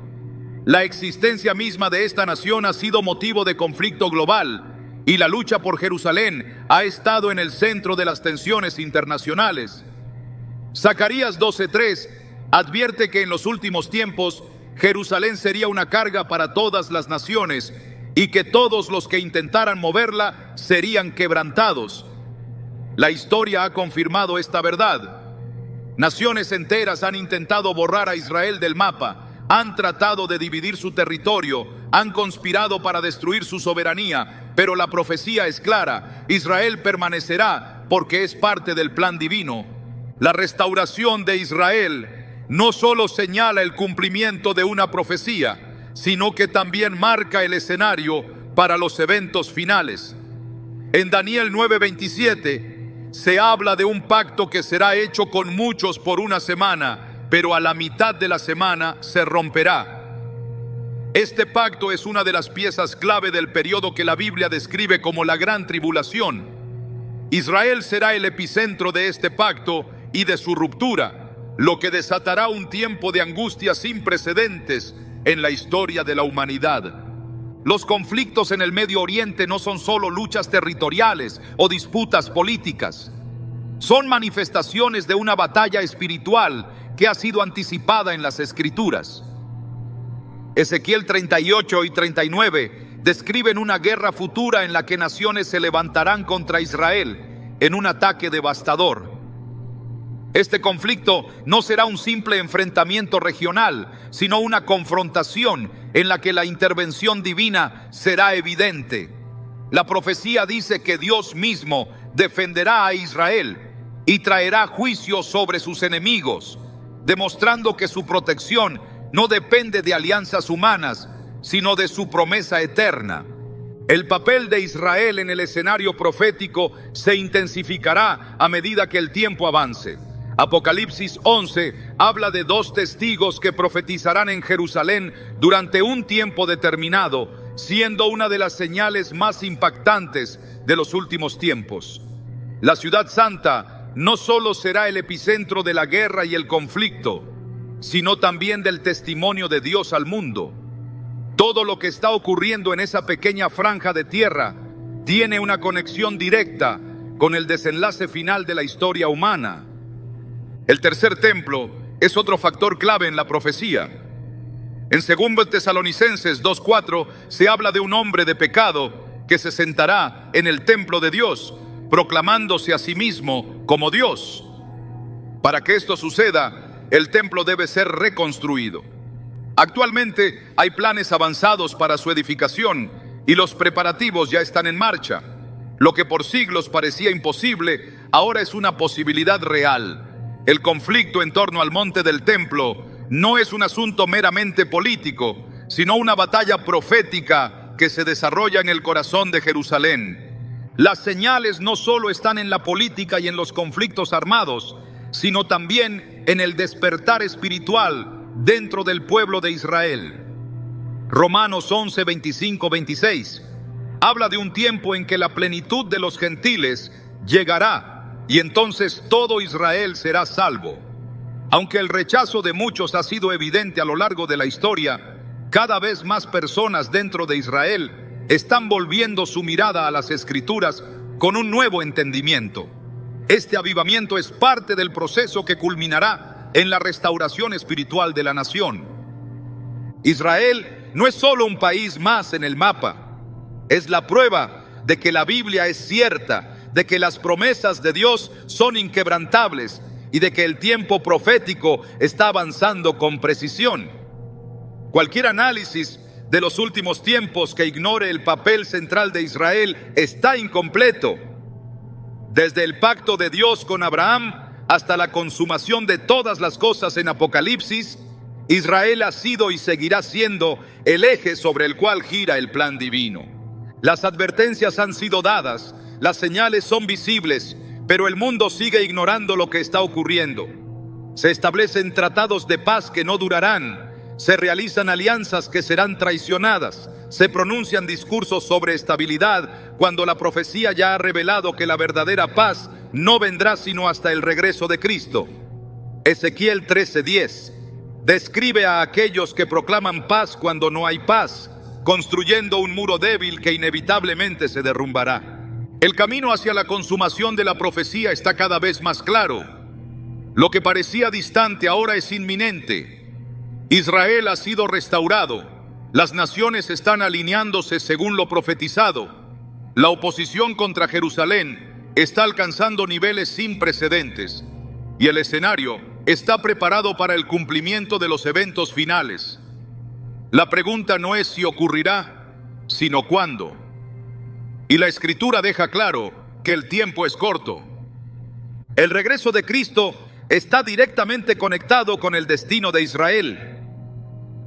La existencia misma de esta nación ha sido motivo de conflicto global y la lucha por Jerusalén ha estado en el centro de las tensiones internacionales. Zacarías 12:3 advierte que en los últimos tiempos Jerusalén sería una carga para todas las naciones y que todos los que intentaran moverla serían quebrantados. La historia ha confirmado esta verdad. Naciones enteras han intentado borrar a Israel del mapa, han tratado de dividir su territorio, han conspirado para destruir su soberanía, pero la profecía es clara: Israel permanecerá porque es parte del plan divino. La restauración de Israel no solo señala el cumplimiento de una profecía, sino que también marca el escenario para los eventos finales. En Daniel 9:27 se habla de un pacto que será hecho con muchos por una semana, pero a la mitad de la semana se romperá. Este pacto es una de las piezas clave del periodo que la Biblia describe como la Gran Tribulación. Israel será el epicentro de este pacto y de su ruptura, lo que desatará un tiempo de angustia sin precedentes en la historia de la humanidad. Los conflictos en el Medio Oriente no son solo luchas territoriales o disputas políticas. Son manifestaciones de una batalla espiritual que ha sido anticipada en las Escrituras. Ezequiel 38 y 39 describen una guerra futura en la que naciones se levantarán contra Israel en un ataque devastador. Este conflicto no será un simple enfrentamiento regional, sino una confrontación en la que la intervención divina será evidente. La profecía dice que Dios mismo defenderá a Israel y traerá juicio sobre sus enemigos, demostrando que su protección no depende de alianzas humanas, sino de su promesa eterna. El papel de Israel en el escenario profético se intensificará a medida que el tiempo avance. Apocalipsis 11 habla de 2 testigos que profetizarán en Jerusalén durante un tiempo determinado, siendo una de las señales más impactantes de los últimos tiempos. La ciudad santa no solo será el epicentro de la guerra y el conflicto, sino también del testimonio de Dios al mundo. Todo lo que está ocurriendo en esa pequeña franja de tierra tiene una conexión directa con el desenlace final de la historia humana. El tercer templo es otro factor clave en la profecía. En 2 Tesalonicenses 2:4 se habla de un hombre de pecado que se sentará en el templo de Dios, proclamándose a sí mismo como Dios. Para que esto suceda, el templo debe ser reconstruido. Actualmente hay planes avanzados para su edificación y los preparativos ya están en marcha. Lo que por siglos parecía imposible, ahora es una posibilidad real. El conflicto en torno al monte del templo no es un asunto meramente político, sino una batalla profética que se desarrolla en el corazón de Jerusalén. Las señales no solo están en la política y en los conflictos armados, sino también en el despertar espiritual dentro del pueblo de Israel. Romanos 11, 25, 26 habla de un tiempo en que la plenitud de los gentiles llegará y entonces todo Israel será salvo. Aunque el rechazo de muchos ha sido evidente a lo largo de la historia, cada vez más personas dentro de Israel están volviendo su mirada a las Escrituras con un nuevo entendimiento. Este avivamiento es parte del proceso que culminará en la restauración espiritual de la nación. Israel no es solo un país más en el mapa, es la prueba de que la Biblia es cierta, de que las promesas de Dios son inquebrantables y de que el tiempo profético está avanzando con precisión. Cualquier análisis de los últimos tiempos que ignore el papel central de Israel está incompleto. Desde el pacto de Dios con Abraham hasta la consumación de todas las cosas en Apocalipsis, Israel ha sido y seguirá siendo el eje sobre el cual gira el plan divino. Las advertencias han sido dadas, las señales son visibles, pero el mundo sigue ignorando lo que está ocurriendo. Se establecen tratados de paz que no durarán, se realizan alianzas que serán traicionadas, se pronuncian discursos sobre estabilidad cuando la profecía ya ha revelado que la verdadera paz no vendrá sino hasta el regreso de Cristo. Ezequiel 13:10 describe a aquellos que proclaman paz cuando no hay paz, construyendo un muro débil que inevitablemente se derrumbará. El camino hacia la consumación de la profecía está cada vez más claro. Lo que parecía distante ahora es inminente. Israel ha sido restaurado. Las naciones están alineándose según lo profetizado. La oposición contra Jerusalén está alcanzando niveles sin precedentes. Y el escenario está preparado para el cumplimiento de los eventos finales. La pregunta no es si ocurrirá, sino cuándo. Y la Escritura deja claro que el tiempo es corto. El regreso de Cristo está directamente conectado con el destino de Israel.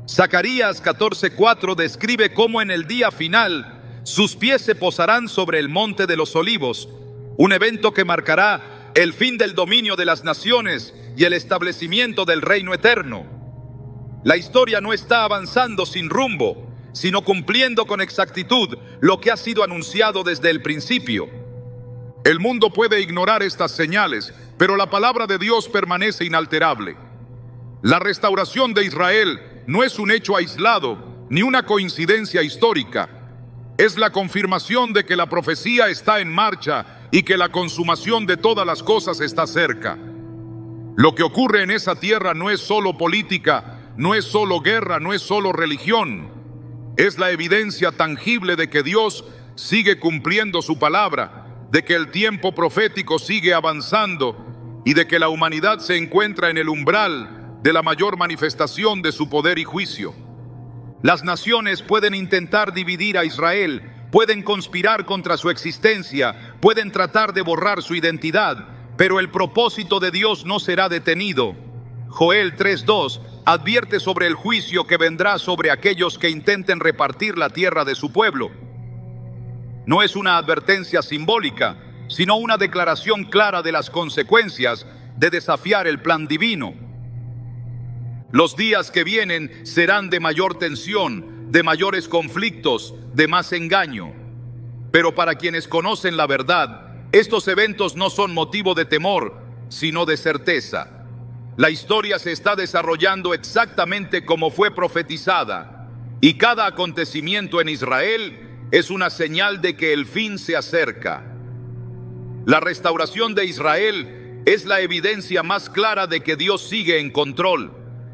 Zacarías 14:4 describe cómo en el día final sus pies se posarán sobre el monte de los olivos, un evento que marcará el fin del dominio de las naciones y el establecimiento del reino eterno. La historia no está avanzando sin rumbo, sino cumpliendo con exactitud lo que ha sido anunciado desde el principio. El mundo puede ignorar estas señales, pero la palabra de Dios permanece inalterable. La restauración de Israel no es un hecho aislado, ni una coincidencia histórica. Es la confirmación de que la profecía está en marcha y que la consumación de todas las cosas está cerca. Lo que ocurre en esa tierra no es solo política, no es solo guerra, no es solo religión. Es la evidencia tangible de que Dios sigue cumpliendo su palabra, de que el tiempo profético sigue avanzando y de que la humanidad se encuentra en el umbral de la mayor manifestación de su poder y juicio. Las naciones pueden intentar dividir a Israel, pueden conspirar contra su existencia, pueden tratar de borrar su identidad, pero el propósito de Dios no será detenido. Joel 3:2 advierte sobre el juicio que vendrá sobre aquellos que intenten repartir la tierra de su pueblo. No es una advertencia simbólica, sino una declaración clara de las consecuencias de desafiar el plan divino. Los días que vienen serán de mayor tensión, de mayores conflictos, de más engaño. Pero para quienes conocen la verdad, estos eventos no son motivo de temor, sino de certeza. La historia se está desarrollando exactamente como fue profetizada, y cada acontecimiento en Israel es una señal de que el fin se acerca. La restauración de Israel es la evidencia más clara de que Dios sigue en control,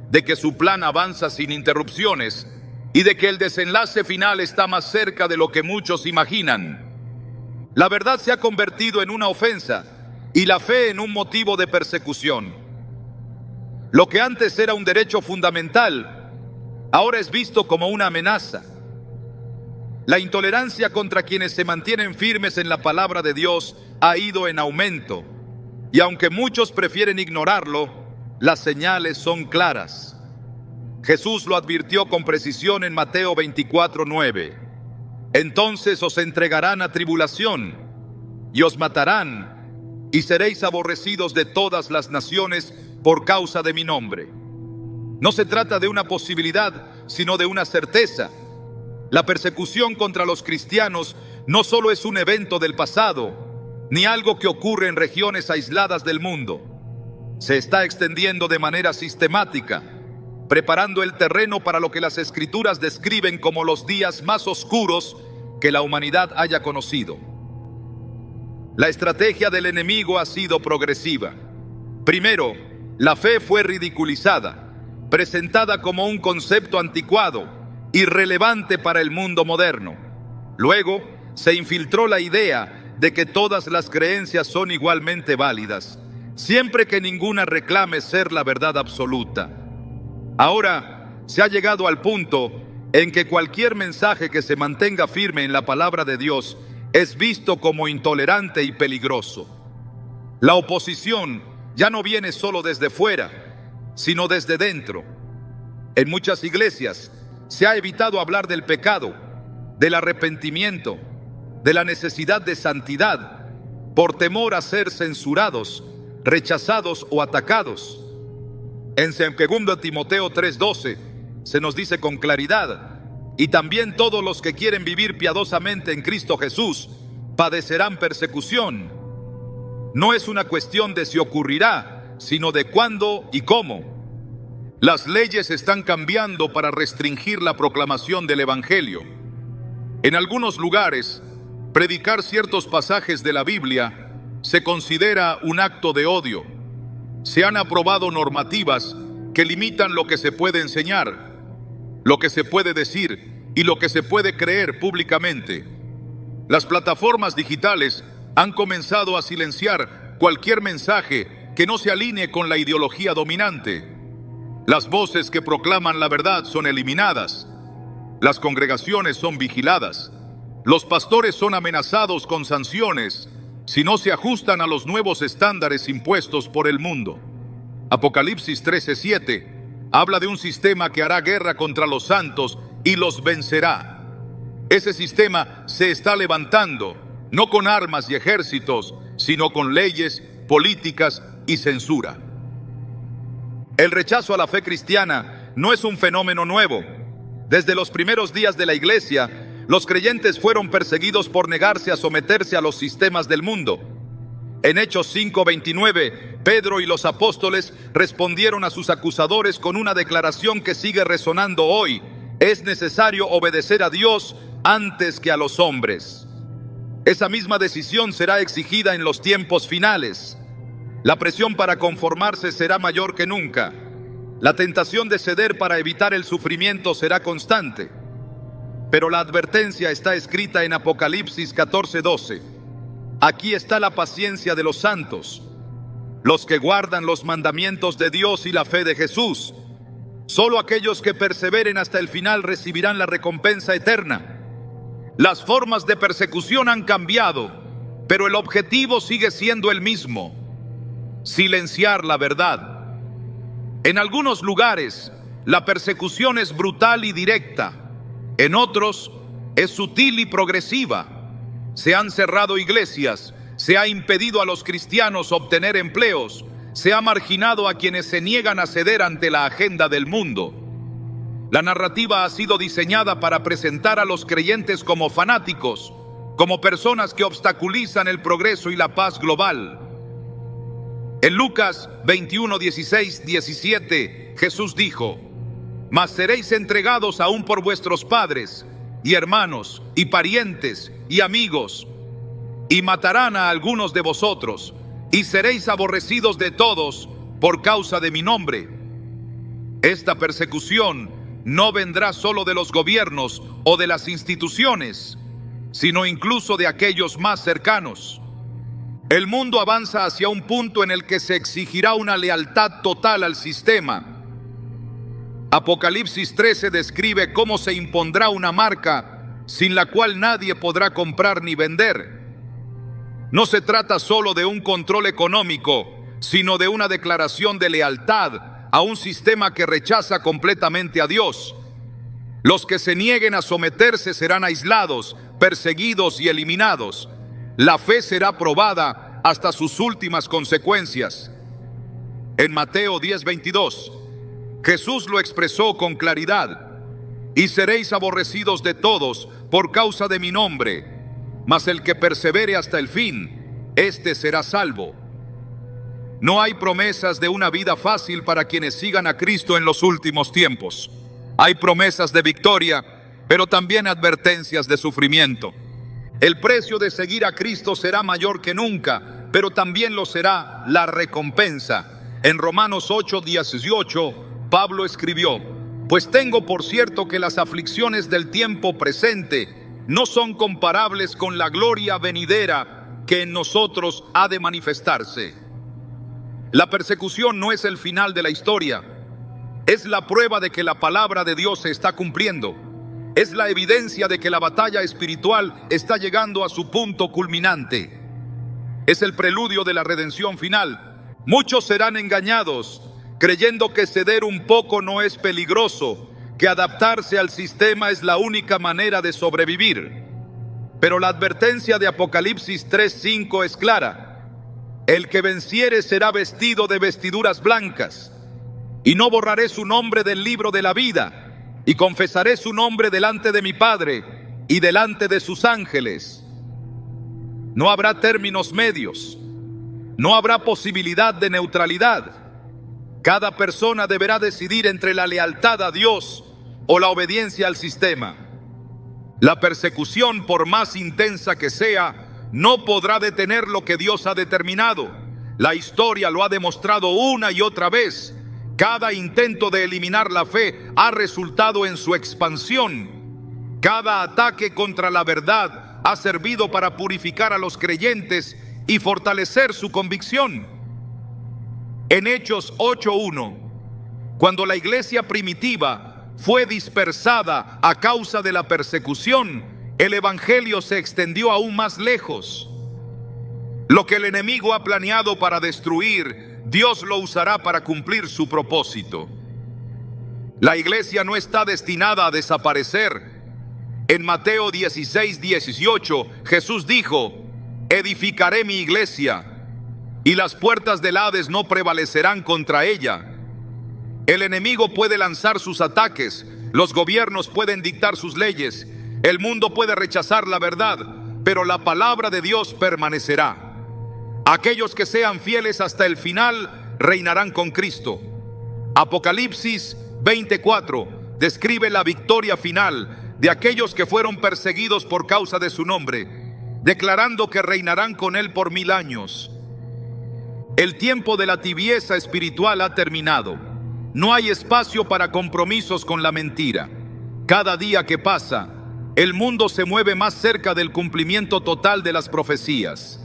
de que su plan avanza sin interrupciones y de que el desenlace final está más cerca de lo que muchos imaginan. La verdad se ha convertido en una ofensa y la fe en un motivo de persecución. Lo que antes era un derecho fundamental, ahora es visto como una amenaza. La intolerancia contra quienes se mantienen firmes en la palabra de Dios ha ido en aumento, y aunque muchos prefieren ignorarlo, las señales son claras. Jesús lo advirtió con precisión en Mateo 24:9. Entonces os entregarán a tribulación, y os matarán, y seréis aborrecidos de todas las naciones por causa de mi nombre. No se trata de una posibilidad, sino de una certeza. La persecución contra los cristianos no solo es un evento del pasado, ni algo que ocurre en regiones aisladas del mundo. Se está extendiendo de manera sistemática, preparando el terreno para lo que las Escrituras describen como los días más oscuros que la humanidad haya conocido. La estrategia del enemigo ha sido progresiva. Primero, la fe fue ridiculizada, presentada como un concepto anticuado, irrelevante para el mundo moderno. Luego, se infiltró la idea de que todas las creencias son igualmente válidas, siempre que ninguna reclame ser la verdad absoluta. Ahora, se ha llegado al punto en que cualquier mensaje que se mantenga firme en la palabra de Dios es visto como intolerante y peligroso. La oposición ya no viene solo desde fuera, sino desde dentro. En muchas iglesias se ha evitado hablar del pecado, del arrepentimiento, de la necesidad de santidad, por temor a ser censurados, rechazados o atacados. En 2 Timoteo 3:12 se nos dice con claridad: y también todos los que quieren vivir piadosamente en Cristo Jesús padecerán persecución. No es una cuestión de si ocurrirá, sino de cuándo y cómo. Las leyes están cambiando para restringir la proclamación del Evangelio. En algunos lugares, predicar ciertos pasajes de la Biblia se considera un acto de odio. Se han aprobado normativas que limitan lo que se puede enseñar, lo que se puede decir y lo que se puede creer públicamente. Las plataformas digitales han comenzado a silenciar cualquier mensaje que no se alinee con la ideología dominante. Las voces que proclaman la verdad son eliminadas. Las congregaciones son vigiladas. Los pastores son amenazados con sanciones si no se ajustan a los nuevos estándares impuestos por el mundo. Apocalipsis 13:7 habla de un sistema que hará guerra contra los santos y los vencerá. Ese sistema se está levantando, no con armas y ejércitos, sino con leyes, políticas y censura. El rechazo a la fe cristiana no es un fenómeno nuevo. Desde los primeros días de la Iglesia, los creyentes fueron perseguidos por negarse a someterse a los sistemas del mundo. En Hechos 5:29, Pedro y los apóstoles respondieron a sus acusadores con una declaración que sigue resonando hoy: es necesario obedecer a Dios antes que a los hombres. Esa misma decisión será exigida en los tiempos finales. La presión para conformarse será mayor que nunca. La tentación de ceder para evitar el sufrimiento será constante. Pero la advertencia está escrita en Apocalipsis 14:12. Aquí está la paciencia de los santos, los que guardan los mandamientos de Dios y la fe de Jesús. Solo aquellos que perseveren hasta el final recibirán la recompensa eterna. Las formas de persecución han cambiado, pero el objetivo sigue siendo el mismo: silenciar la verdad. En algunos lugares, la persecución es brutal y directa. En otros, es sutil y progresiva. Se han cerrado iglesias, se ha impedido a los cristianos obtener empleos, se ha marginado a quienes se niegan a ceder ante la agenda del mundo. La narrativa ha sido diseñada para presentar a los creyentes como fanáticos, como personas que obstaculizan el progreso y la paz global. En Lucas 21:16-17, Jesús dijo: mas seréis entregados aún por vuestros padres, y hermanos, y parientes, y amigos, y matarán a algunos de vosotros, y seréis aborrecidos de todos por causa de mi nombre. Esta persecución no vendrá solo de los gobiernos o de las instituciones, sino incluso de aquellos más cercanos. El mundo avanza hacia un punto en el que se exigirá una lealtad total al sistema. Apocalipsis 13 describe cómo se impondrá una marca sin la cual nadie podrá comprar ni vender. No se trata solo de un control económico, sino de una declaración de lealtad a un sistema que rechaza completamente a Dios. Los que se nieguen a someterse serán aislados, perseguidos y eliminados. La fe será probada hasta sus últimas consecuencias. En Mateo 10:22, Jesús lo expresó con claridad: y seréis aborrecidos de todos por causa de mi nombre, mas el que persevere hasta el fin, éste será salvo. No hay promesas de una vida fácil para quienes sigan a Cristo en los últimos tiempos. Hay promesas de victoria, pero también advertencias de sufrimiento. El precio de seguir a Cristo será mayor que nunca, pero también lo será la recompensa. En Romanos 8:18, Pablo escribió: pues tengo por cierto que las aflicciones del tiempo presente no son comparables con la gloria venidera que en nosotros ha de manifestarse. La persecución no es el final de la historia, es la prueba de que la palabra de Dios se está cumpliendo. Es la evidencia de que la batalla espiritual está llegando a su punto culminante. Es el preludio de la redención final. Muchos serán engañados, creyendo que ceder un poco no es peligroso, que adaptarse al sistema es la única manera de sobrevivir. Pero la advertencia de Apocalipsis 3:5 es clara: el que venciere será vestido de vestiduras blancas, y no borraré su nombre del libro de la vida, y confesaré su nombre delante de mi Padre y delante de sus ángeles. No habrá términos medios. No habrá posibilidad de neutralidad. Cada persona deberá decidir entre la lealtad a Dios o la obediencia al sistema. La persecución, por más intensa que sea, no podrá detener lo que Dios ha determinado. La historia lo ha demostrado una y otra vez. Cada intento de eliminar la fe ha resultado en su expansión. Cada ataque contra la verdad ha servido para purificar a los creyentes y fortalecer su convicción. En Hechos 8:1, cuando la iglesia primitiva fue dispersada a causa de la persecución, el evangelio se extendió aún más lejos. Lo que el enemigo ha planeado para destruir, Dios lo usará para cumplir su propósito. La iglesia no está destinada a desaparecer. En Mateo 16:18, Jesús dijo: edificaré mi iglesia, y las puertas del Hades no prevalecerán contra ella. El enemigo puede lanzar sus ataques, los gobiernos pueden dictar sus leyes, el mundo puede rechazar la verdad, pero la palabra de Dios permanecerá. Aquellos que sean fieles hasta el final reinarán con Cristo. Apocalipsis 20:4 describe la victoria final de aquellos que fueron perseguidos por causa de su nombre, declarando que reinarán con Él por 1000 años. El tiempo de la tibieza espiritual ha terminado. No hay espacio para compromisos con la mentira. Cada día que pasa, el mundo se mueve más cerca del cumplimiento total de las profecías.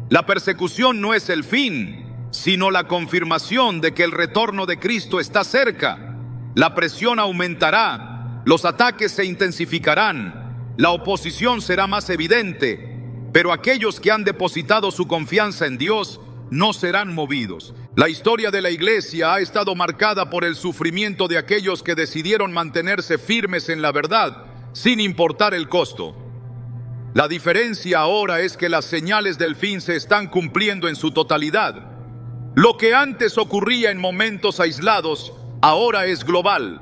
La persecución no es el fin, sino la confirmación de que el retorno de Cristo está cerca. La presión aumentará, los ataques se intensificarán, la oposición será más evidente, pero aquellos que han depositado su confianza en Dios no serán movidos. La historia de la iglesia ha estado marcada por el sufrimiento de aquellos que decidieron mantenerse firmes en la verdad, sin importar el costo. La diferencia ahora es que las señales del fin se están cumpliendo en su totalidad. Lo que antes ocurría en momentos aislados, ahora es global.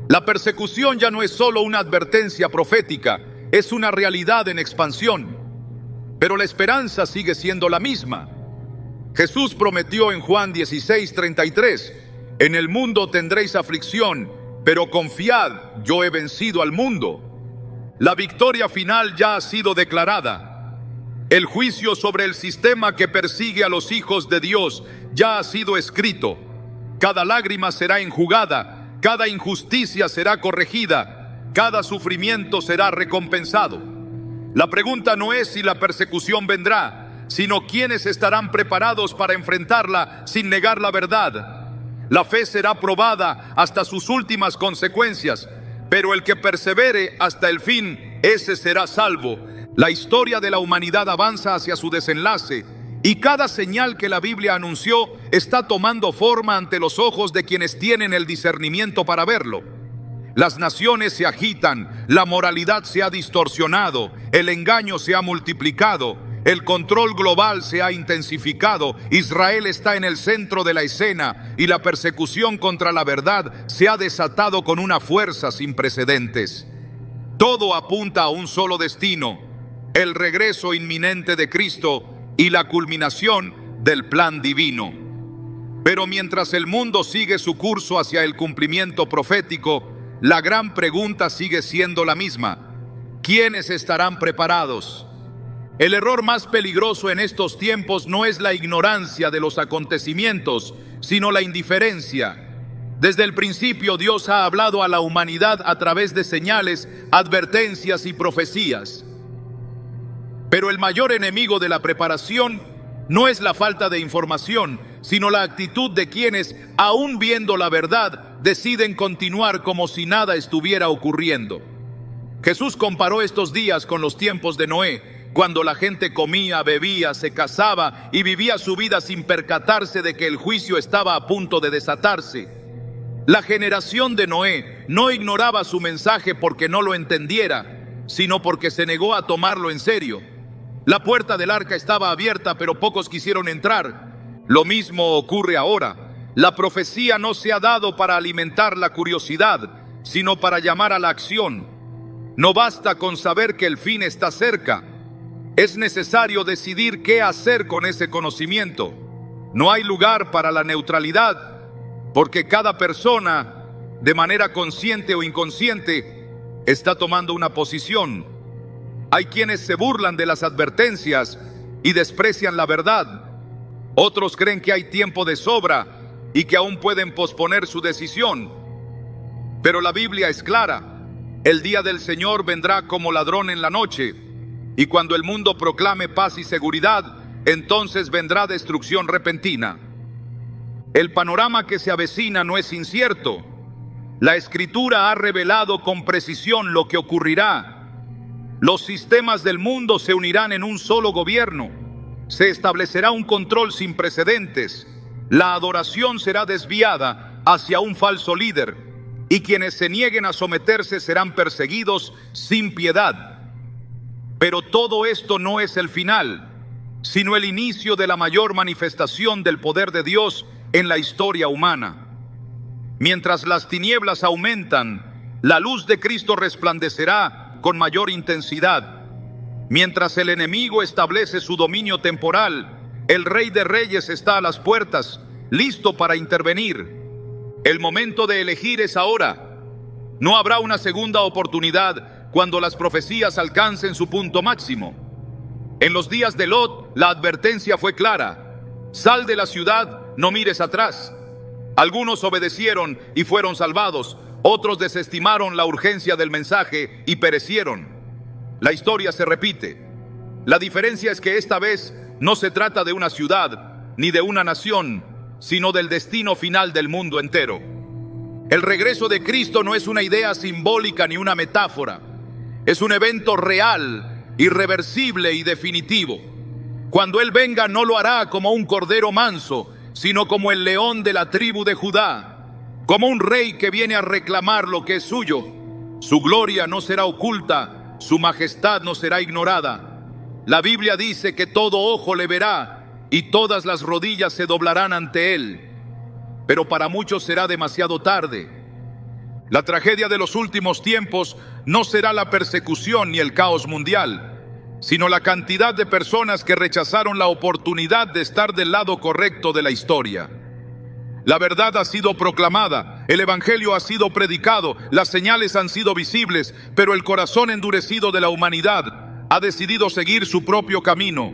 La persecución ya no es solo una advertencia profética, es una realidad en expansión. Pero la esperanza sigue siendo la misma. Jesús prometió en Juan 16:33, en el mundo tendréis aflicción, pero confiad, yo he vencido al mundo. La victoria final ya ha sido declarada. El juicio sobre el sistema que persigue a los hijos de Dios ya ha sido escrito. Cada lágrima será enjugada, cada injusticia será corregida, cada sufrimiento será recompensado. La pregunta no es si la persecución vendrá, sino quiénes estarán preparados para enfrentarla sin negar la verdad. La fe será probada hasta sus últimas consecuencias, pero el que persevere hasta el fin, ese será salvo. La historia de la humanidad avanza hacia su desenlace, y cada señal que la Biblia anunció está tomando forma ante los ojos de quienes tienen el discernimiento para verlo. Las naciones se agitan, la moralidad se ha distorsionado, el engaño se ha multiplicado, el control global se ha intensificado, Israel está en el centro de la escena y la persecución contra la verdad se ha desatado con una fuerza sin precedentes. Todo apunta a un solo destino: el regreso inminente de Cristo y la culminación del plan divino. Pero mientras el mundo sigue su curso hacia el cumplimiento profético, la gran pregunta sigue siendo la misma: ¿quiénes estarán preparados? El error más peligroso en estos tiempos no es la ignorancia de los acontecimientos, sino la indiferencia. Desde el principio Dios ha hablado a la humanidad a través de señales, advertencias y profecías. Pero el mayor enemigo de la preparación no es la falta de información, sino la actitud de quienes, aún viendo la verdad, deciden continuar como si nada estuviera ocurriendo. Jesús comparó estos días con los tiempos de Noé, cuando la gente comía, bebía, se casaba y vivía su vida sin percatarse de que el juicio estaba a punto de desatarse. La generación de Noé no ignoraba su mensaje porque no lo entendiera, sino porque se negó a tomarlo en serio. La puerta del arca estaba abierta, pero pocos quisieron entrar. Lo mismo ocurre ahora. La profecía no se ha dado para alimentar la curiosidad, sino para llamar a la acción. No basta con saber que el fin está cerca. Es necesario decidir qué hacer con ese conocimiento. No hay lugar para la neutralidad, porque cada persona, de manera consciente o inconsciente, está tomando una posición. Hay quienes se burlan de las advertencias y desprecian la verdad. Otros creen que hay tiempo de sobra y que aún pueden posponer su decisión. Pero la Biblia es clara: el día del Señor vendrá como ladrón en la noche, y cuando el mundo proclame paz y seguridad, entonces vendrá destrucción repentina. El panorama que se avecina no es incierto. La Escritura ha revelado con precisión lo que ocurrirá. Los sistemas del mundo se unirán en un solo gobierno. Se establecerá un control sin precedentes. La adoración será desviada hacia un falso líder, y quienes se nieguen a someterse serán perseguidos sin piedad. Pero todo esto no es el final, sino el inicio de la mayor manifestación del poder de Dios en la historia humana. Mientras las tinieblas aumentan, la luz de Cristo resplandecerá con mayor intensidad. Mientras el enemigo establece su dominio temporal, el Rey de Reyes está a las puertas, listo para intervenir. El momento de elegir es ahora. No habrá una segunda oportunidad cuando las profecías alcancen su punto máximo. En los días de Lot, la advertencia fue clara: sal de la ciudad, no mires atrás. Algunos obedecieron y fueron salvados, otros desestimaron la urgencia del mensaje y perecieron. La historia se repite. La diferencia es que esta vez no se trata de una ciudad ni de una nación, sino del destino final del mundo entero. El regreso de Cristo no es una idea simbólica ni una metáfora. Es un evento real, irreversible y definitivo. Cuando Él venga, no lo hará como un cordero manso, sino como el león de la tribu de Judá, como un rey que viene a reclamar lo que es suyo. Su gloria no será oculta, su majestad no será ignorada. La Biblia dice que todo ojo le verá y todas las rodillas se doblarán ante Él. Pero para muchos será demasiado tarde. La tragedia de los últimos tiempos no será la persecución ni el caos mundial, sino la cantidad de personas que rechazaron la oportunidad de estar del lado correcto de la historia. La verdad ha sido proclamada, el evangelio ha sido predicado, las señales han sido visibles, pero el corazón endurecido de la humanidad ha decidido seguir su propio camino.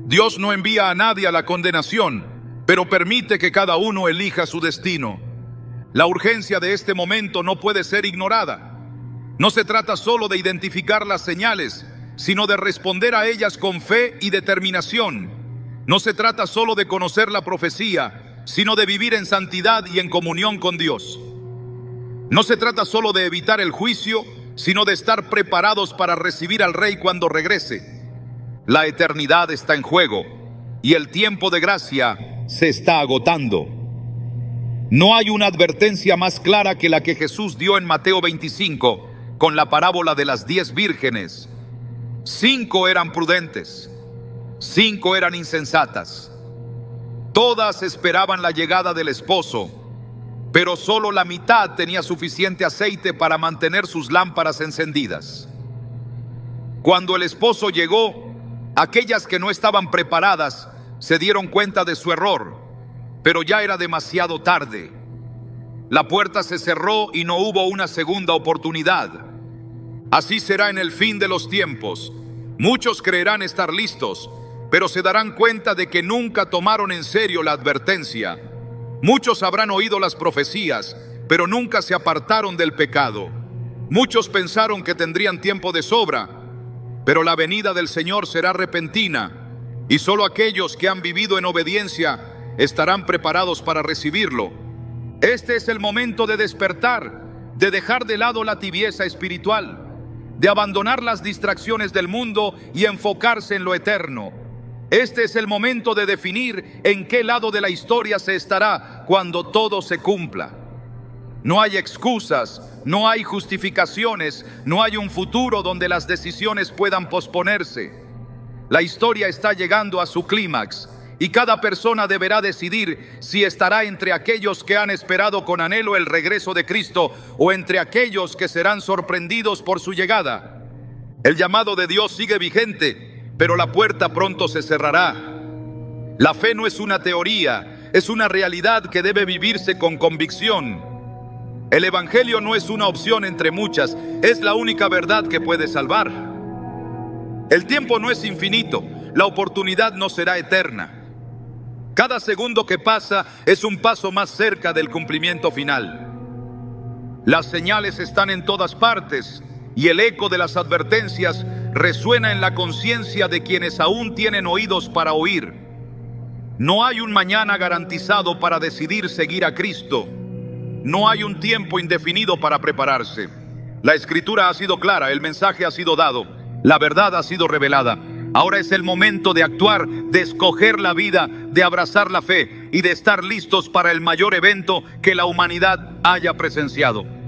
Dios no envía a nadie a la condenación, pero permite que cada uno elija su destino. La urgencia de este momento no puede ser ignorada. No se trata solo de identificar las señales, sino de responder a ellas con fe y determinación. No se trata solo de conocer la profecía, sino de vivir en santidad y en comunión con Dios. No se trata solo de evitar el juicio, sino de estar preparados para recibir al Rey cuando regrese. La eternidad está en juego y el tiempo de gracia se está agotando. No hay una advertencia más clara que la que Jesús dio en Mateo 25 con la parábola de las 10 vírgenes. 5 eran prudentes, 5 eran insensatas. Todas esperaban la llegada del esposo, pero solo la mitad tenía suficiente aceite para mantener sus lámparas encendidas. Cuando el esposo llegó, aquellas que no estaban preparadas se dieron cuenta de su error, pero ya era demasiado tarde. La puerta se cerró y no hubo una segunda oportunidad. Así será en el fin de los tiempos. Muchos creerán estar listos, pero se darán cuenta de que nunca tomaron en serio la advertencia. Muchos habrán oído las profecías, pero nunca se apartaron del pecado. Muchos pensaron que tendrían tiempo de sobra, pero la venida del Señor será repentina, y solo aquellos que han vivido en obediencia estarán preparados para recibirlo. Este es el momento de despertar, de dejar de lado la tibieza espiritual, de abandonar las distracciones del mundo y enfocarse en lo eterno. Este es el momento de definir en qué lado de la historia se estará cuando todo se cumpla. No hay excusas, no hay justificaciones, no hay un futuro donde las decisiones puedan posponerse. La historia está llegando a su clímax y cada persona deberá decidir si estará entre aquellos que han esperado con anhelo el regreso de Cristo o entre aquellos que serán sorprendidos por su llegada. El llamado de Dios sigue vigente, pero la puerta pronto se cerrará. La fe no es una teoría, es una realidad que debe vivirse con convicción. El Evangelio no es una opción entre muchas, es la única verdad que puede salvar. El tiempo no es infinito, la oportunidad no será eterna. Cada segundo que pasa es un paso más cerca del cumplimiento final. Las señales están en todas partes y el eco de las advertencias resuena en la conciencia de quienes aún tienen oídos para oír. No hay un mañana garantizado para decidir seguir a Cristo. No hay un tiempo indefinido para prepararse. La Escritura ha sido clara, el mensaje ha sido dado, la verdad ha sido revelada. Ahora es el momento de actuar, de escoger la vida, de abrazar la fe y de estar listos para el mayor evento que la humanidad haya presenciado.